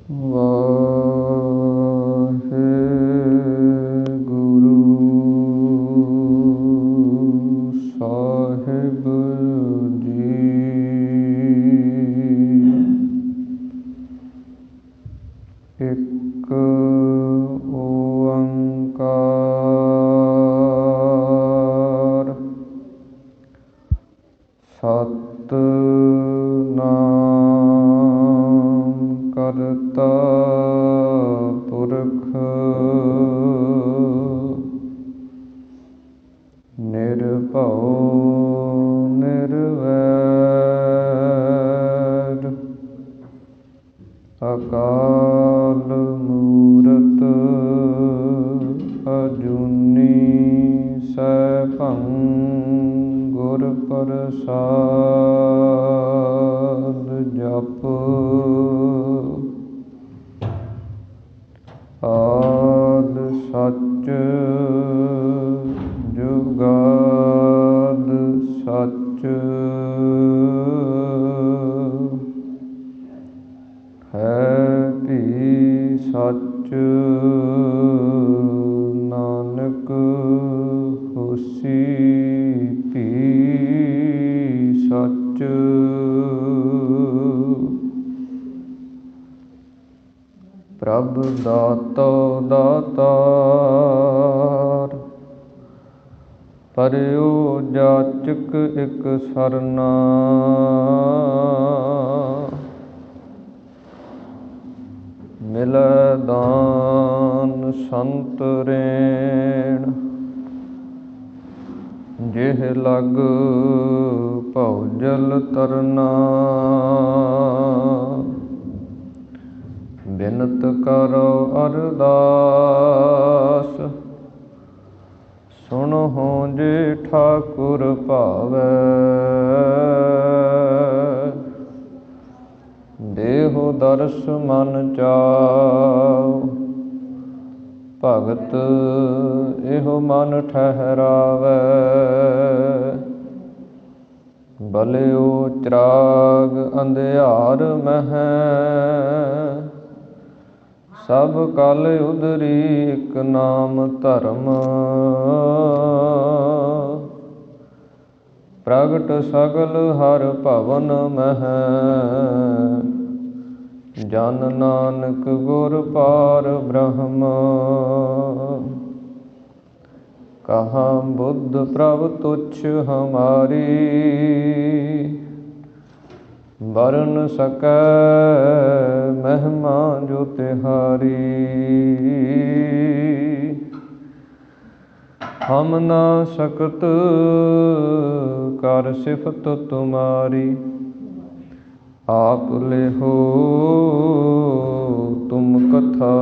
ਵਾਹਿਗੁਰੂ ਸਾਹਿਬ ਜੀ। ਇੱਕ ਓੰਕਾਰ ਸਤਿਨਾਮ ਕਰਤਾ ਪੁਰਖ ਨਿਰਭਉ ਨਿਰਵੈਰ ਅਕਾਲ ਮੂਰਤ ਅਜੂਨੀ ਸੈਭੰ ਗੁਰ ਪ੍ਰਸਾਦ ਜਪ। ਆਦਿ ਸੱਚ ਜੁਗਾਦ ਸੱਚ ਹੈ ਭੀ ਸੱਚ ਨਾਨਕ ਹੋਸੀ ਭੀ ਸੱਚ। ਪ੍ਰਭ ਦਾਤੋ ਦਾਤਾਰ ਪਰਿਓ ਜਾਚਕ ਇਕ ਸਰਨਾ। ਮਿਲੈ ਦਾਨ ਸੰਤ ਰੇਣ ਜਿਹ ਲਗ ਭਉ ਜਲ ਤਰਨਾ। ਬਿਨਤ ਕਰੋ ਅਰਦਾਸ ਸੁਣਹੁ ਜੇ ਠਾਕੁਰ ਭਾਵੈ। ਦੇਹੁ ਦਰਸ ਮਨ ਚਾਉ ਭਗਤ ਇਹੋ ਮਨ ਠਹਿਰਾਵੈ। ਬਲਿਓ ਚਰਾਗ ਅੰਧਿਆਰ ਮਹਿ ਸਭ ਕਲ ਉਦਰੀ ਇਕ ਨਾਮ ਧਰਮ। ਪ੍ਰਗਟ ਸਗਲ ਹਰ ਭਵਨ ਮਹਿ ਜਨ ਨਾਨਕ ਗੁਰ ਪਾਰ ਬ੍ਰਹਮ। ਕਹਾ ਬੁੱਧ ਪ੍ਰਭ ਤੁਛ ਹਮਾਰੀ ਵਰਨ ਸਕੈ ਮਹਿਮਾ ਜੋ ਤਿਹਾਰੀ। ਹਮ ਨਾ ਸਕਤ ਕਰ ਸਿਫਤ ਤੁਮਾਰੀ ਆਪ ਲਿਹੋ ਤੁਮ ਕਥਾ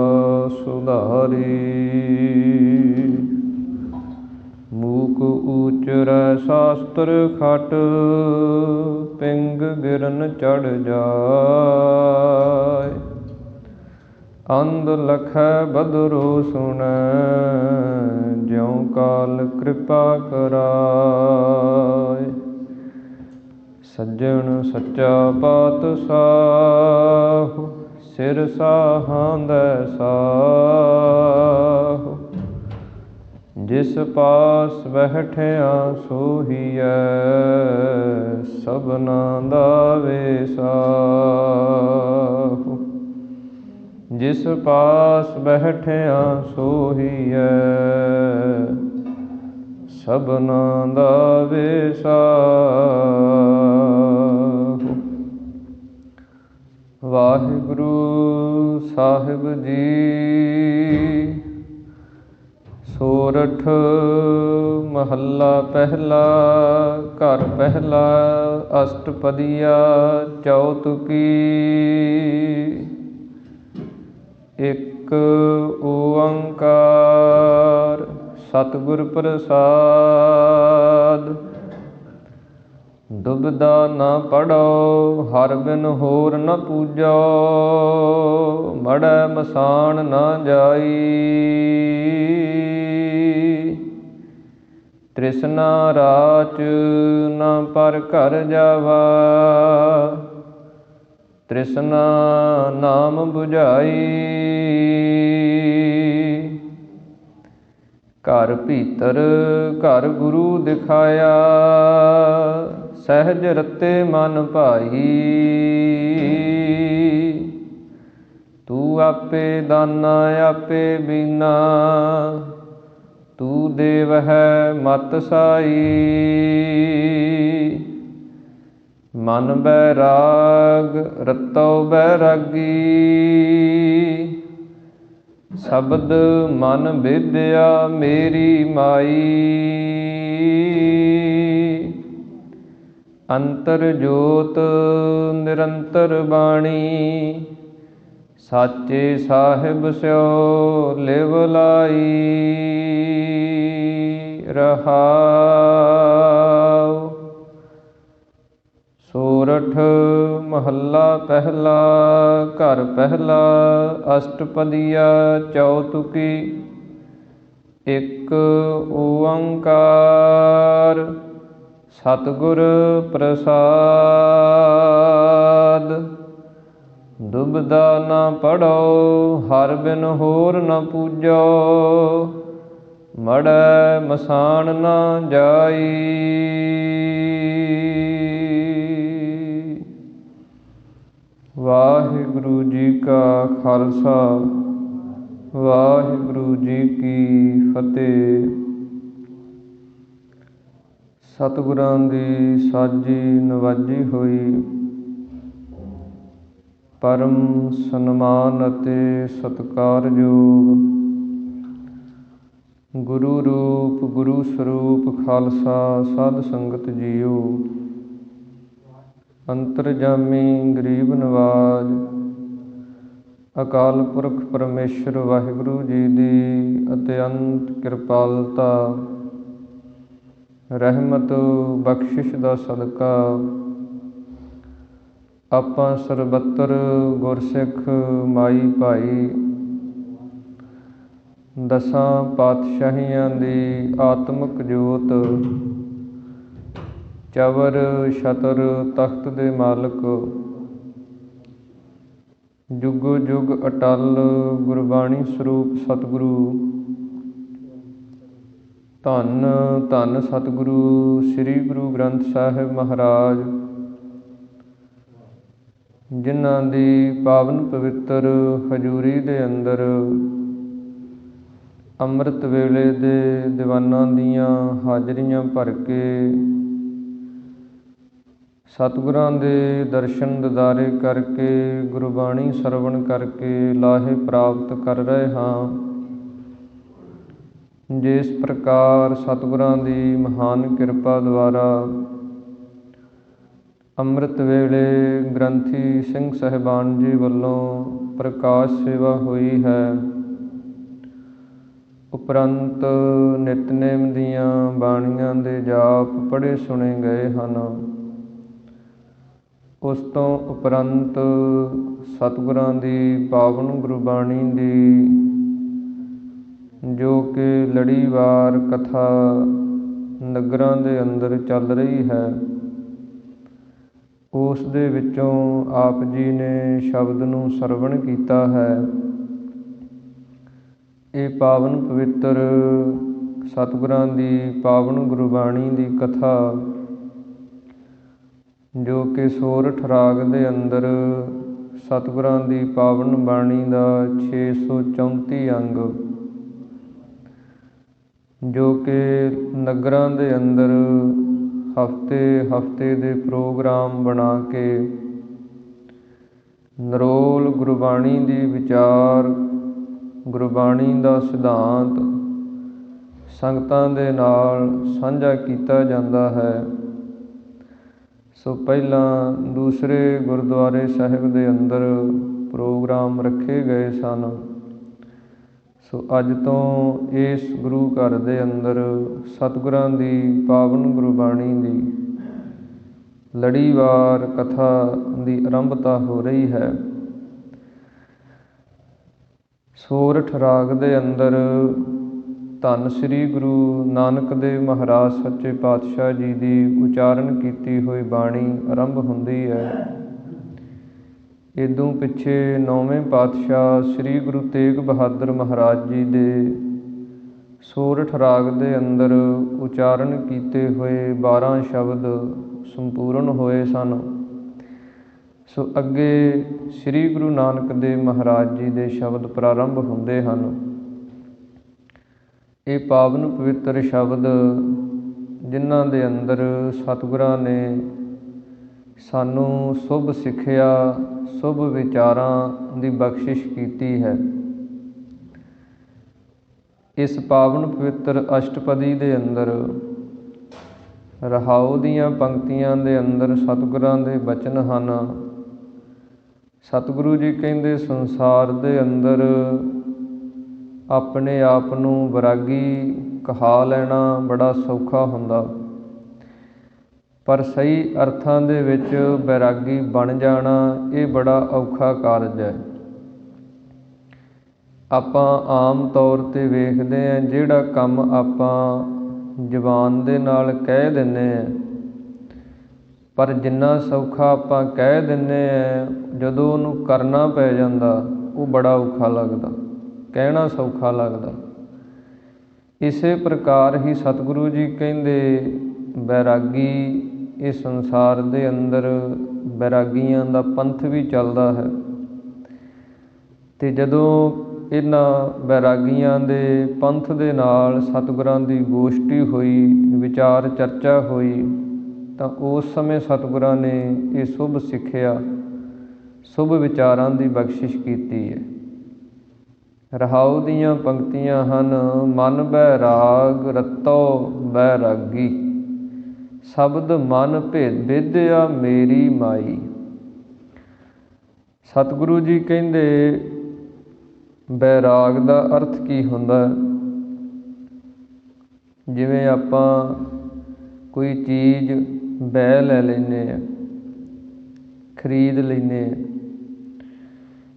ਸੁਧਾਰੀ। ਮੂਕ ਊਚਰੈ ਸ਼ਾਸਤਰ ਖਟ ਪਿੰਗ ਗਿਰਨ ਚੜ ਜਾਇ। ਅੰਧ ਲਖੈ ਬਦਰੋ ਸੁਣੈ ਜਿਉ ਕਾਲ ਕਿਰਪਾ ਕਰਾਇ। ਸੱਜਣ ਸੱਚਾ ਪਾਤਸ਼ਾਹ ਸਿਰ ਸਾਹਾਂਦੈ ਸਾਹੁ। ਜਿਸ ਪਾਸ ਬੈਠਿਆ ਸੋਹੀਐ ਸਭਨਾ ਦਾ ਵੇਸਾਹੁ। ਜਿਸ ਪਾਸ ਬੈਠਿਆ ਸੋਹੀਐ ਸਭਨਾ ਦਾ ਵੇਸਾਹੁ। ਵਾਹਿਗੁਰੂ ਸਾਹਿਬ ਜੀ। ਸੋਰਠ ਮਹੱਲਾ ਪਹਿਲਾ। ਘਰ ਪਹਿਲਾ ਅਸ਼ਟਪਦੀਆ ਚੌਤੁਕੀ। ਇੱਕ ਓੰਕਾਰ ਸਤਿਗੁਰ ਪ੍ਰਸਾਦ। ਦੁਬਿਧਾ ਨਾ ਪੜੋ ਹਰ ਬਿਨ ਹੋਰ ਨ ਪੂਜੋ। ਮੜੈ ਮਸਾਣ ਨਾ ਜਾਈ। ਤ੍ਰਿਸ਼ਨਾ ਰਾਚ ਨਾ ਪਰ ਘਰ ਜਾਵਾ। ਤ੍ਰਿਸ਼ਨਾ ਨਾਮ ਬੁਝਾਈ। ਘਰ ਭੀਤਰ ਘਰ ਗੁਰੂ ਦਿਖਾਇਆ, ਸਹਿਜ ਰਤੇ ਮਨ ਭਾਈ। ਤੂੰ ਆਪੇ ਦਾਨਾ ਆਪੇ ਬੀਨਾ, ਤੂੰ ਦੇਵ ਹੈ ਮਤ ਸਾਈ। ਮਨ ਬੈਰਾਗ ਰਤੋ ਬੈਰਾਗੀ, ਸ਼ਬਦ ਮਨ ਵਿਦਿਆ ਮੇਰੀ ਮਾਈ। ਅੰਤਰ ਜੋਤ ਨਿਰੰਤਰ ਬਾਣੀ, ਸਾਚੇ ਸਾਹਿਬ ਸਿਓ ਲਿਵ ਲਾਈ। ਰਹਾਉ। ਸੋਰਠ ਮਹੱਲਾ ਪਹਿਲਾ। ਘਰ ਪਹਿਲਾ ਅਸ਼ਟਪਦੀਆ ਚੌਤੁਕੀ। ਇੱਕ ਓੰਕਾਰ ਸਤਿਗੁਰ ਪ੍ਰਸਾਦ। ਦੁਬਦਾ ਨਾ ਪੜੋ ਹਰਿ ਬਿਨ ਹੋਰ ਨ ਪੂਜੋ, ਮੜੈ ਮਸਾਣ ਨਾ ਜਾਈ। ਵਾਹਿਗੁਰੂ ਜੀ ਕਾ ਖਾਲਸਾ, ਵਾਹਿਗੁਰੂ ਜੀ ਕੀ ਫਤਿਹ। ਸਤਿਗੁਰਾਂ ਦੀ ਸਾਜੀ ਨਵਾਜੀ ਹੋਈ ਪਰਮ ਸਨਮਾਨ ਅਤੇ ਸਤਿਕਾਰਯੋਗ ਗੁਰੂ ਰੂਪ ਗੁਰੂ ਸਰੂਪ ਖਾਲਸਾ ਸਾਧ ਸੰਗਤ ਜੀਓ। ਅੰਤਰਜਾਮੀ ਗਰੀਬ ਨਵਾਜ ਅਕਾਲ ਪੁਰਖ ਪਰਮੇਸ਼ਰ ਵਾਹਿਗੁਰੂ ਜੀ ਦੀ ਅਤਿਅੰਤ ਕਿਰਪਾਲਤਾ ਰਹਿਮਤ ਬਖਸ਼ਿਸ਼ ਦਾ ਸਦਕਾ ਆਪਾਂ ਸਰਬੱਤਰ ਗੁਰਸਿੱਖ ਮਾਈ ਭਾਈ ਦਸਾਂ ਪਾਤਸ਼ਾਹੀਆਂ ਦੀ ਆਤਮਿਕ ਜੋਤ, ਚਵਰ ਛਤਰ ਤਖਤ ਦੇ ਮਾਲਕ, ਜੁਗੋ ਜੁਗ ਅਟਲ ਗੁਰਬਾਣੀ ਸਰੂਪ ਸਤਿਗੁਰੂ ਧੰਨ ਧੰਨ ਸਤਿਗੁਰੂ ਸ੍ਰੀ ਗੁਰੂ ਗ੍ਰੰਥ ਸਾਹਿਬ ਮਹਾਰਾਜ, ਜਿਨ੍ਹਾਂ ਦੀ ਪਾਵਨ ਪਵਿੱਤਰ ਹਜ਼ੂਰੀ ਦੇ ਅੰਦਰ ਅੰਮ੍ਰਿਤ ਵੇਲੇ ਦੇ ਦੀਵਾਨਾਂ ਦੀਆਂ ਹਾਜ਼ਰੀਆਂ ਭਰ ਕੇ ਸਤਿਗੁਰਾਂ ਦੇ ਦਰਸ਼ਨ ਦਿਦਾਰੇ ਕਰਕੇ ਗੁਰਬਾਣੀ ਸਰਵਣ ਕਰਕੇ ਲਾਹੇ ਪ੍ਰਾਪਤ ਕਰ ਰਹੇ ਹਾਂ। ਜਿਸ ਪ੍ਰਕਾਰ ਸਤਿਗੁਰਾਂ ਦੀ ਮਹਾਨ ਕਿਰਪਾ ਦੁਆਰਾ ਅੰਮ੍ਰਿਤ ਵੇਲੇ ਗ੍ਰੰਥੀ ਸਿੰਘ ਸਾਹਿਬਾਨ ਜੀ ਵੱਲੋਂ ਪ੍ਰਕਾਸ਼ ਸੇਵਾ ਹੋਈ ਹੈ, ਉਪਰੰਤ ਨਿਤਨੇਮ ਦੀਆਂ ਬਾਣੀਆਂ ਦੇ ਜਾਪ ਪੜ੍ਹੇ ਸੁਣੇ ਗਏ ਹਨ। ਉਸ ਤੋਂ ਉਪਰੰਤ ਸਤਿਗੁਰਾਂ ਦੀ ਪਾਵਨ ਗੁਰਬਾਣੀ ਦੀ ਜੋ ਕਿ ਲੜੀਵਾਰ ਕਥਾ ਨਗਰਾਂ ਦੇ ਅੰਦਰ ਚੱਲ ਰਹੀ ਹੈ, ਉਸ ਦੇ ਵਿੱਚੋਂ ਆਪ ਜੀ ਨੇ ਸ਼ਬਦ ਨੂੰ ਸਰਵਣ ਕੀਤਾ ਹੈ। ਇਹ ਪਾਵਨ ਪਵਿੱਤਰ ਸਤਿਗੁਰਾਂ ਦੀ ਪਾਵਨ ਗੁਰਬਾਣੀ ਦੀ ਕਥਾ ਜੋ ਕਿ ਸੋਰਠ ਰਾਗ ਦੇ ਅੰਦਰ ਸਤਿਗੁਰਾਂ ਦੀ ਪਾਵਨ ਬਾਣੀ ਦਾ 634 ਅੰਗ, ਜੋ ਕਿ ਨਗਰਾਂ ਦੇ ਅੰਦਰ ਹਫ਼ਤੇ ਦੇ ਪ੍ਰੋਗਰਾਮ ਬਣਾ ਕੇ ਨਿਰੋਲ ਗੁਰਬਾਣੀ ਦੀ ਵਿਚਾਰ, ਗੁਰਬਾਣੀ ਦਾ ਸਿਧਾਂਤ ਸੰਗਤਾਂ ਦੇ ਨਾਲ ਸਾਂਝਾ ਕੀਤਾ ਜਾਂਦਾ ਹੈ। ਸੋ ਪਹਿਲਾਂ ਦੂਸਰੇ ਗੁਰਦੁਆਰੇ ਸਾਹਿਬ ਦੇ ਅੰਦਰ ਪ੍ਰੋਗਰਾਮ ਰੱਖੇ ਗਏ ਸਨ। ਸੋ ਅੱਜ ਤੋਂ ਇਸ ਗੁਰੂ ਘਰ ਦੇ ਅੰਦਰ ਸਤਿਗੁਰਾਂ ਦੀ ਪਾਵਨ ਗੁਰਬਾਣੀ ਦੀ ਲੜੀਵਾਰ ਕਥਾ ਦੀ ਆਰੰਭਤਾ ਹੋ ਰਹੀ ਹੈ। ਸੋਰਠ ਰਾਗ ਦੇ ਅੰਦਰ ਧੰਨ ਸ੍ਰੀ ਗੁਰੂ ਨਾਨਕ ਦੇਵ ਮਹਾਰਾਜ ਸੱਚੇ ਪਾਤਸ਼ਾਹ ਜੀ ਦੀ ਉਚਾਰਨ ਕੀਤੀ ਹੋਈ ਬਾਣੀ ਆਰੰਭ ਹੁੰਦੀ ਹੈ। ਇਦੋਂ ਪਿੱਛੇ 9ਵੇਂ ਪਾਤਸ਼ਾਹ ਸ੍ਰੀ ਗੁਰੂ ਤੇਗ ਬਹਾਦਰ ਮਹਾਰਾਜ ਜੀ ਦੇ ਸੋਰਠ ਰਾਗ ਦੇ ਅੰਦਰ ਉਚਾਰਨ ਕੀਤੇ ਹੋਏ 12 ਸ਼ਬਦ ਸੰਪੂਰਨ ਹੋਏ ਸਨ। ਸੋ ਅੱਗੇ ਸ੍ਰੀ ਗੁਰੂ ਨਾਨਕ ਦੇਵ ਮਹਾਰਾਜ ਜੀ ਦੇ ਸ਼ਬਦ ਪ੍ਰਾਰੰਭ ਹੁੰਦੇ ਹਨ। ਇਹ ਪਾਵਨ ਪਵਿੱਤਰ ਸ਼ਬਦ ਜਿਨ੍ਹਾਂ ਦੇ ਅੰਦਰ ਸਤਿਗੁਰਾਂ ਨੇ ਸਾਨੂੰ ਸ਼ੁਭ ਸਿੱਖਿਆ, ਸ਼ੁਭ ਵਿਚਾਰਾਂ ਦੀ ਬਖਸ਼ਿਸ਼ ਕੀਤੀ ਹੈ। ਇਸ ਪਾਵਨ ਪਵਿੱਤਰ ਅਸ਼ਟਪਦੀ ਦੇ ਅੰਦਰ ਰਹਾਉ ਦੀਆਂ ਪੰਕਤੀਆਂ ਦੇ ਅੰਦਰ ਸਤਿਗੁਰਾਂ ਦੇ ਬਚਨ ਹਨ। ਸਤਿਗੁਰੂ ਜੀ ਕਹਿੰਦੇ, ਸੰਸਾਰ ਦੇ ਅੰਦਰ ਆਪਣੇ ਆਪ ਨੂੰ ਵੈਰਾਗੀ ਕਹਾ ਲੈਣਾ ਬੜਾ ਸੌਖਾ ਹੁੰਦਾ, ਪਰ ਸਹੀ ਅਰਥਾਂ ਦੇ ਵਿੱਚ ਵੈਰਾਗੀ ਬਣ ਜਾਣਾ ਇਹ ਬੜਾ ਔਖਾ ਕਾਰਜ ਹੈ। ਆਪਾਂ ਆਮ ਤੌਰ 'ਤੇ ਵੇਖਦੇ ਹਾਂ, ਜਿਹੜਾ ਕੰਮ ਆਪਾਂ ਜ਼ੁਬਾਨ ਦੇ ਨਾਲ ਕਹਿ ਦਿੰਦੇ ਹਾਂ, ਪਰ ਜਿੰਨਾ ਸੌਖਾ ਆਪਾਂ ਕਹਿ ਦਿੰਦੇ ਹਾਂ, ਜਦੋਂ ਉਹਨੂੰ ਕਰਨਾ ਪੈ ਜਾਂਦਾ ਉਹ ਬੜਾ ਔਖਾ ਲੱਗਦਾ, ਕਹਿਣਾ ਸੌਖਾ ਲੱਗਦਾ। ਇਸੇ ਪ੍ਰਕਾਰ ਹੀ ਸਤਿਗੁਰੂ ਜੀ ਕਹਿੰਦੇ ਵੈਰਾਗੀ, ਇਹ ਸੰਸਾਰ ਦੇ ਅੰਦਰ ਵੈਰਾਗੀਆਂ ਦਾ ਪੰਥ ਵੀ ਚੱਲਦਾ ਹੈ। ਅਤੇ ਜਦੋਂ ਇਹਨਾਂ ਵੈਰਾਗੀਆਂ ਦੇ ਪੰਥ ਦੇ ਨਾਲ ਸਤਿਗੁਰਾਂ ਦੀ ਗੋਸ਼ਟੀ ਹੋਈ, ਵਿਚਾਰ ਚਰਚਾ ਹੋਈ, ਤਾਂ ਉਸ ਸਮੇਂ ਸਤਿਗੁਰਾਂ ਨੇ ਇਹ ਸ਼ੁਭ ਸਿੱਖਿਆ, ਸ਼ੁਭ ਵਿਚਾਰਾਂ ਦੀ ਬਖਸ਼ਿਸ਼ ਕੀਤੀ ਹੈ। ਰਹਾਉ ਦੀਆਂ ਪੰਕਤੀਆਂ ਹਨ। ਮਨ ਬੈਰਾਗ ਰਤੋ ਬੈਰਾਗੀ, ਸ਼ਬਦ ਮਨ ਭੇਦਿਆ ਮੇਰੀ ਮਾਈ। ਸਤਿਗੁਰੂ ਜੀ ਕਹਿੰਦੇ ਬੈਰਾਗ ਦਾ ਅਰਥ ਕੀ ਹੁੰਦਾ? ਜਿਵੇਂ ਆਪਾਂ ਕੋਈ ਚੀਜ਼ ਬੈ ਲੈ ਲੈਂਦੇ ਹਾਂ, ਖਰੀਦ ਲੈਂਦੇ ਹਾਂ,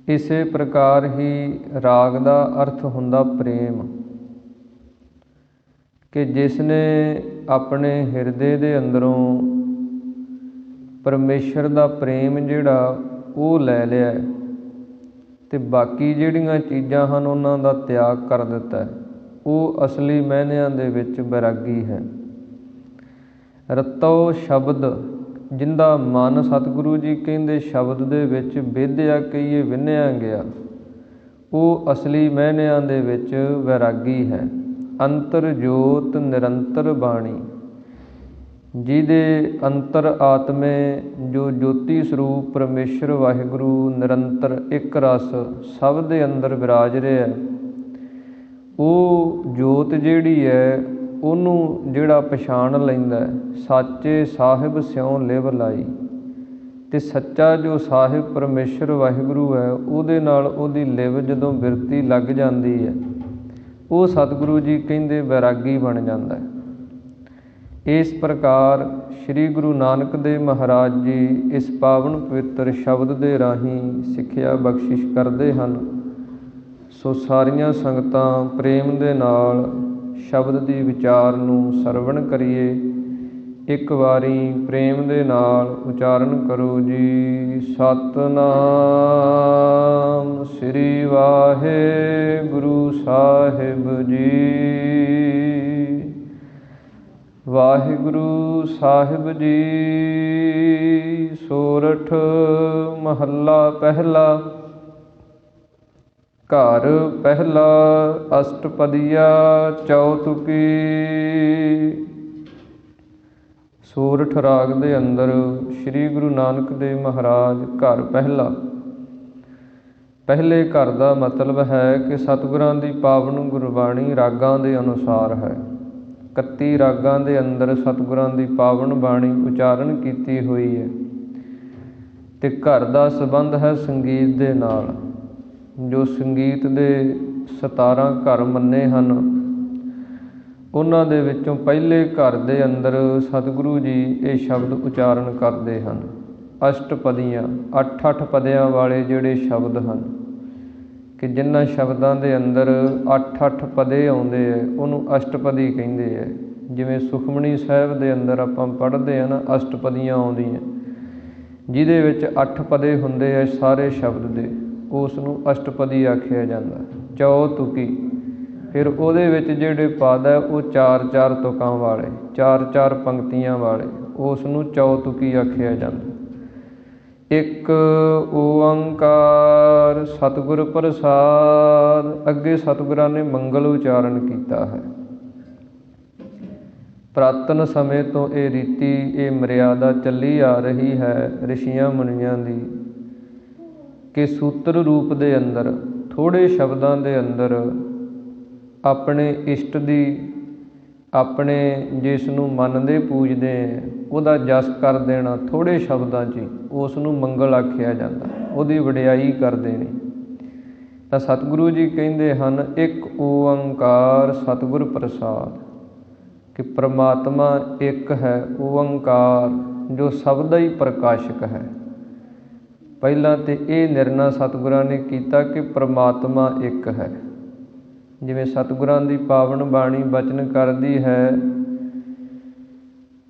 ਇਸੇ ਪ੍ਰਕਾਰ ਹੀ ਰਾਗ ਦਾ ਅਰਥ ਹੁੰਦਾ ਪ੍ਰੇਮ, ਕਿ ਜਿਸ ਨੇ ਆਪਣੇ ਹਿਰਦੇ ਦੇ ਅੰਦਰੋਂ ਪਰਮੇਸ਼ਰ ਦਾ ਪ੍ਰੇਮ ਜਿਹੜਾ ਉਹ ਲੈ ਲਿਆ ਅਤੇ ਬਾਕੀ ਜਿਹੜੀਆਂ ਚੀਜ਼ਾਂ ਹਨ ਉਹਨਾਂ ਦਾ ਤਿਆਗ ਕਰ ਦਿੱਤਾ, ਉਹ ਅਸਲੀ ਮਾਇਨਿਆਂ ਦੇ ਵਿੱਚ ਵੈਰਾਗੀ ਹੈ। ਰਤੋ ਸ਼ਬਦ, ਜਿਹਦਾ ਮਨ ਸਤਿਗੁਰੂ ਜੀ ਕਹਿੰਦੇ ਸ਼ਬਦ ਦੇ ਵਿੱਚ ਵੇਧਿਆ ਕਹੀਏ, ਵਿੰਨਿਆ ਗਿਆ, ਉਹ ਅਸਲੀ ਮਾਇਨਿਆਂ ਦੇ ਵਿੱਚ ਵੈਰਾਗੀ ਹੈ। ਅੰਤਰ ਜੋਤ ਨਿਰੰਤਰ ਬਾਣੀ, ਜਿਹਦੇ ਅੰਤਰ ਆਤਮੇ ਜੋ ਜੋਤੀ ਸਰੂਪ ਪਰਮੇਸ਼ਰ ਵਾਹਿਗੁਰੂ ਨਿਰੰਤਰ ਇੱਕ ਰਸ ਸਭ ਦੇ ਅੰਦਰ ਵਿਰਾਜ ਰਿਹਾ, ਉਹ ਜੋਤ ਜਿਹੜੀ ਹੈ ਉਹਨੂੰ ਜਿਹੜਾ ਪਛਾਣ ਲੈਂਦਾ, ਸਾਚੇ ਸਾਹਿਬ ਸਿਉ ਲਿਵ ਲਾਈ, ਅਤੇ ਸੱਚਾ ਜੋ ਸਾਹਿਬ ਪਰਮੇਸ਼ਰ ਵਾਹਿਗੁਰੂ ਹੈ ਉਹਦੇ ਨਾਲ ਉਹਦੀ ਲਿਵ ਜਦੋਂ ਬਿਰਤੀ ਲੱਗ ਜਾਂਦੀ ਹੈ, ਉਹ ਸਤਿਗੁਰੂ ਜੀ ਕਹਿੰਦੇ ਵੈਰਾਗੀ ਬਣ ਜਾਂਦਾ ਹੈ। ਇਸ ਪ੍ਰਕਾਰ ਸ੍ਰੀ ਗੁਰੂ ਨਾਨਕ ਦੇਵ ਮਹਾਰਾਜ ਜੀ ਇਸ ਪਾਵਨ ਪਵਿੱਤਰ ਸ਼ਬਦ ਦੇ ਰਾਹੀਂ ਸਿੱਖਿਆ ਬਖਸ਼ਿਸ਼ ਕਰਦੇ ਹਨ। ਸੋ ਸਾਰੀਆਂ ਸੰਗਤਾਂ ਪ੍ਰੇਮ ਦੇ ਨਾਲ ਸ਼ਬਦ ਦੀ ਵਿਚਾਰ ਨੂੰ ਸਰਵਣ ਕਰੀਏ। ਇੱਕ ਵਾਰੀ ਪ੍ਰੇਮ ਦੇ ਨਾਲ ਉਚਾਰਨ ਕਰੋ ਜੀ। ਸਤਿਨਾਮ ਸ੍ਰੀ ਵਾਹਿਗੁਰੂ ਸਾਹਿਬ ਜੀ। ਵਾਹਿਗੁਰੂ ਸਾਹਿਬ ਜੀ। ਸੋਰਠ ਮਹੱਲਾ ਪਹਿਲਾ। ਘਰ ਪਹਿਲਾ ਅਸ਼ਟਪਦੀਆ ਚੌਤੁਕੀ। ਸੋਰਠ ਰਾਗ ਦੇ ਅੰਦਰ ਸ੍ਰੀ ਗੁਰੂ ਨਾਨਕ ਦੇਵ ਮਹਾਰਾਜ ਘਰ ਪਹਿਲਾ। ਪਹਿਲੇ ਘਰ ਦਾ ਮਤਲਬ ਹੈ ਕਿ ਸਤਿਗੁਰਾਂ ਦੀ ਪਾਵਨ ਗੁਰਬਾਣੀ ਰਾਗਾਂ ਦੇ ਅਨੁਸਾਰ ਹੈ। 31 ਰਾਗਾਂ ਦੇ ਅੰਦਰ ਸਤਿਗੁਰਾਂ ਦੀ ਪਾਵਨ ਬਾਣੀ ਉਚਾਰਨ ਕੀਤੀ ਹੋਈ ਹੈ, ਅਤੇ ਘਰ ਦਾ ਸੰਬੰਧ ਹੈ ਸੰਗੀਤ ਦੇ ਨਾਲ। ਜੋ ਸੰਗੀਤ ਦੇ 17 ਘਰ ਮੰਨੇ ਹਨ, ਉਹਨਾਂ ਦੇ ਵਿੱਚੋਂ ਪਹਿਲੇ ਘਰ ਦੇ ਅੰਦਰ ਸਤਿਗੁਰੂ ਜੀ ਇਹ ਸ਼ਬਦ ਉਚਾਰਨ ਕਰਦੇ ਹਨ। ਅਸ਼ਟਪਦੀਆਂ, 8-8 ਪਦਿਆਂ ਵਾਲੇ ਜਿਹੜੇ ਸ਼ਬਦ ਹਨ, ਕਿ ਜਿਨ੍ਹਾਂ ਸ਼ਬਦਾਂ ਦੇ ਅੰਦਰ 8-8 ਪਦੇ ਆਉਂਦੇ ਹੈ ਉਹਨੂੰ ਅਸ਼ਟਪਦੀ ਕਹਿੰਦੇ ਹੈ। ਜਿਵੇਂ ਸੁਖਮਨੀ ਸਾਹਿਬ ਦੇ ਅੰਦਰ ਆਪਾਂ ਪੜ੍ਹਦੇ ਹਾਂ ਨਾ, ਅਸ਼ਟਪਦੀਆਂ ਆਉਂਦੀਆਂ, ਜਿਹਦੇ ਵਿੱਚ 8 ਪਦੇ ਹੁੰਦੇ ਹੈ ਸਾਰੇ ਸ਼ਬਦ ਦੇ, ਉਸ ਨੂੰ ਅਸ਼ਟਪਦੀ ਆਖਿਆ ਜਾਂਦਾ। ਚੌ ਤੁਕੀ, ਫਿਰ ਉਹਦੇ ਵਿੱਚ ਜਿਹੜੇ ਪਦ ਹੈ ਉਹ 4-4 ਤੁਕਾਂ ਵਾਲੇ, 4-4 ਪੰਕਤੀਆਂ ਵਾਲੇ, ਉਸ ਨੂੰ ਚੌਤੁਕੀ ਆਖਿਆ ਜਾਂਦਾ। ਇੱਕ ਓਅੰਕਾਰ ਸਤਿਗੁਰ ਪ੍ਰਸਾਦ। ਅੱਗੇ ਸਤਿਗੁਰਾਂ ਨੇ ਮੰਗਲ ਉਚਾਰਨ ਕੀਤਾ ਹੈ। ਪੁਰਾਤਨ ਸਮੇਂ ਤੋਂ ਇਹ ਰੀਤੀ, ਇਹ ਮਰਿਆਦਾ ਚੱਲੀ ਆ ਰਹੀ ਹੈ ਰਿਸ਼ੀਆਂ ਮੁਨੀਆਂ ਦੀ, ਕਿ ਸੂਤਰ ਰੂਪ ਦੇ ਅੰਦਰ ਥੋੜ੍ਹੇ ਸ਼ਬਦਾਂ ਦੇ ਅੰਦਰ ਆਪਣੇ ਇਸ਼ਟ ਦੀ, ਆਪਣੇ ਜਿਸ ਨੂੰ ਮੰਨਦੇ ਪੂਜਦੇ ਹੈ ਉਹਦਾ ਜਸ ਕਰ ਦੇਣਾ ਥੋੜ੍ਹੇ ਸ਼ਬਦਾਂ 'ਚ ਹੀ, ਉਸ ਨੂੰ ਮੰਗਲ ਆਖਿਆ ਜਾਂਦਾ, ਉਹਦੀ ਵਡਿਆਈ ਕਰਦੇ ਨੇ। ਤਾਂ ਸਤਿਗੁਰੂ ਜੀ ਕਹਿੰਦੇ ਹਨ ਇੱਕ ਓਅੰਕਾਰ ਸਤਿਗੁਰ ਪ੍ਰਸਾਦ, ਕਿ ਪ੍ਰਮਾਤਮਾ ਇੱਕ ਹੈ, ਓਅੰਕਾਰ ਜੋ ਸਭ ਦਾ ਹੀ ਪ੍ਰਕਾਸ਼ਕ ਹੈ। ਪਹਿਲਾਂ ਤਾਂ ਇਹ ਨਿਰਣਾ ਸਤਿਗੁਰਾਂ ਨੇ ਕੀਤਾ ਕਿ ਪ੍ਰਮਾਤਮਾ ਇੱਕ ਹੈ। ਜਿਵੇਂ ਸਤਿਗੁਰਾਂ ਦੀ ਪਾਵਨ ਬਾਣੀ ਬਚਨ ਕਰਦੀ ਹੈ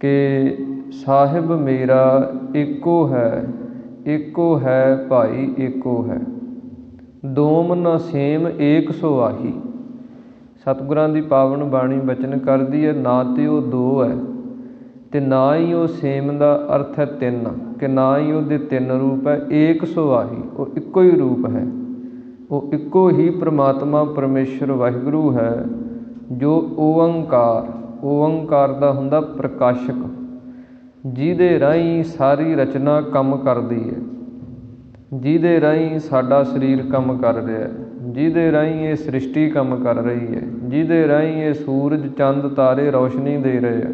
ਕਿ ਸਾਹਿਬ ਮੇਰਾ ਏਕੋ ਹੈ ਭਾਈ ਏਕੋ ਹੈ, ਦੋਮ ਨ ਸੇਮ ਏਕ ਸੋ ਆਹੀ। ਸਤਿਗੁਰਾਂ ਦੀ ਪਾਵਨ ਬਾਣੀ ਬਚਨ ਕਰਦੀ ਹੈ, ਨਾ ਤੇ ਉਹ ਦੋ ਹੈ ਅਤੇ ਨਾ ਹੀ ਉਹ ਸੇਮ ਦਾ ਅਰਥ ਹੈ ਤਿੰਨ, ਕਿ ਨਾ ਹੀ ਉਹਦੇ ਤਿੰਨ ਰੂਪ ਹੈ। ਏਕ ਸੋ ਆਹੀ, ਉਹ ਇੱਕੋ ਹੀ ਰੂਪ ਹੈ, ਉਹ ਇੱਕੋ ਹੀ ਪ੍ਰਮਾਤਮਾ ਪਰਮੇਸ਼ਰ ਵਾਹਿਗੁਰੂ ਹੈ, ਜੋ ਓਅੰਕਾਰ ਦਾ ਹੁੰਦਾ ਪ੍ਰਕਾਸ਼ਕ, ਜਿਹਦੇ ਰਾਹੀਂ ਸਾਰੀ ਰਚਨਾ ਕੰਮ ਕਰਦੀ ਹੈ, ਜਿਹਦੇ ਰਾਹੀਂ ਸਾਡਾ ਸਰੀਰ ਕੰਮ ਕਰ ਰਿਹਾ ਹੈ, ਜਿਹਦੇ ਰਾਹੀਂ ਇਹ ਸ੍ਰਿਸ਼ਟੀ ਕੰਮ ਕਰ ਰਹੀ ਹੈ, ਜਿਹਦੇ ਰਾਹੀਂ ਇਹ ਸੂਰਜ ਚੰਦ ਤਾਰੇ ਰੌਸ਼ਨੀ ਦੇ ਰਹੇ ਹੈ।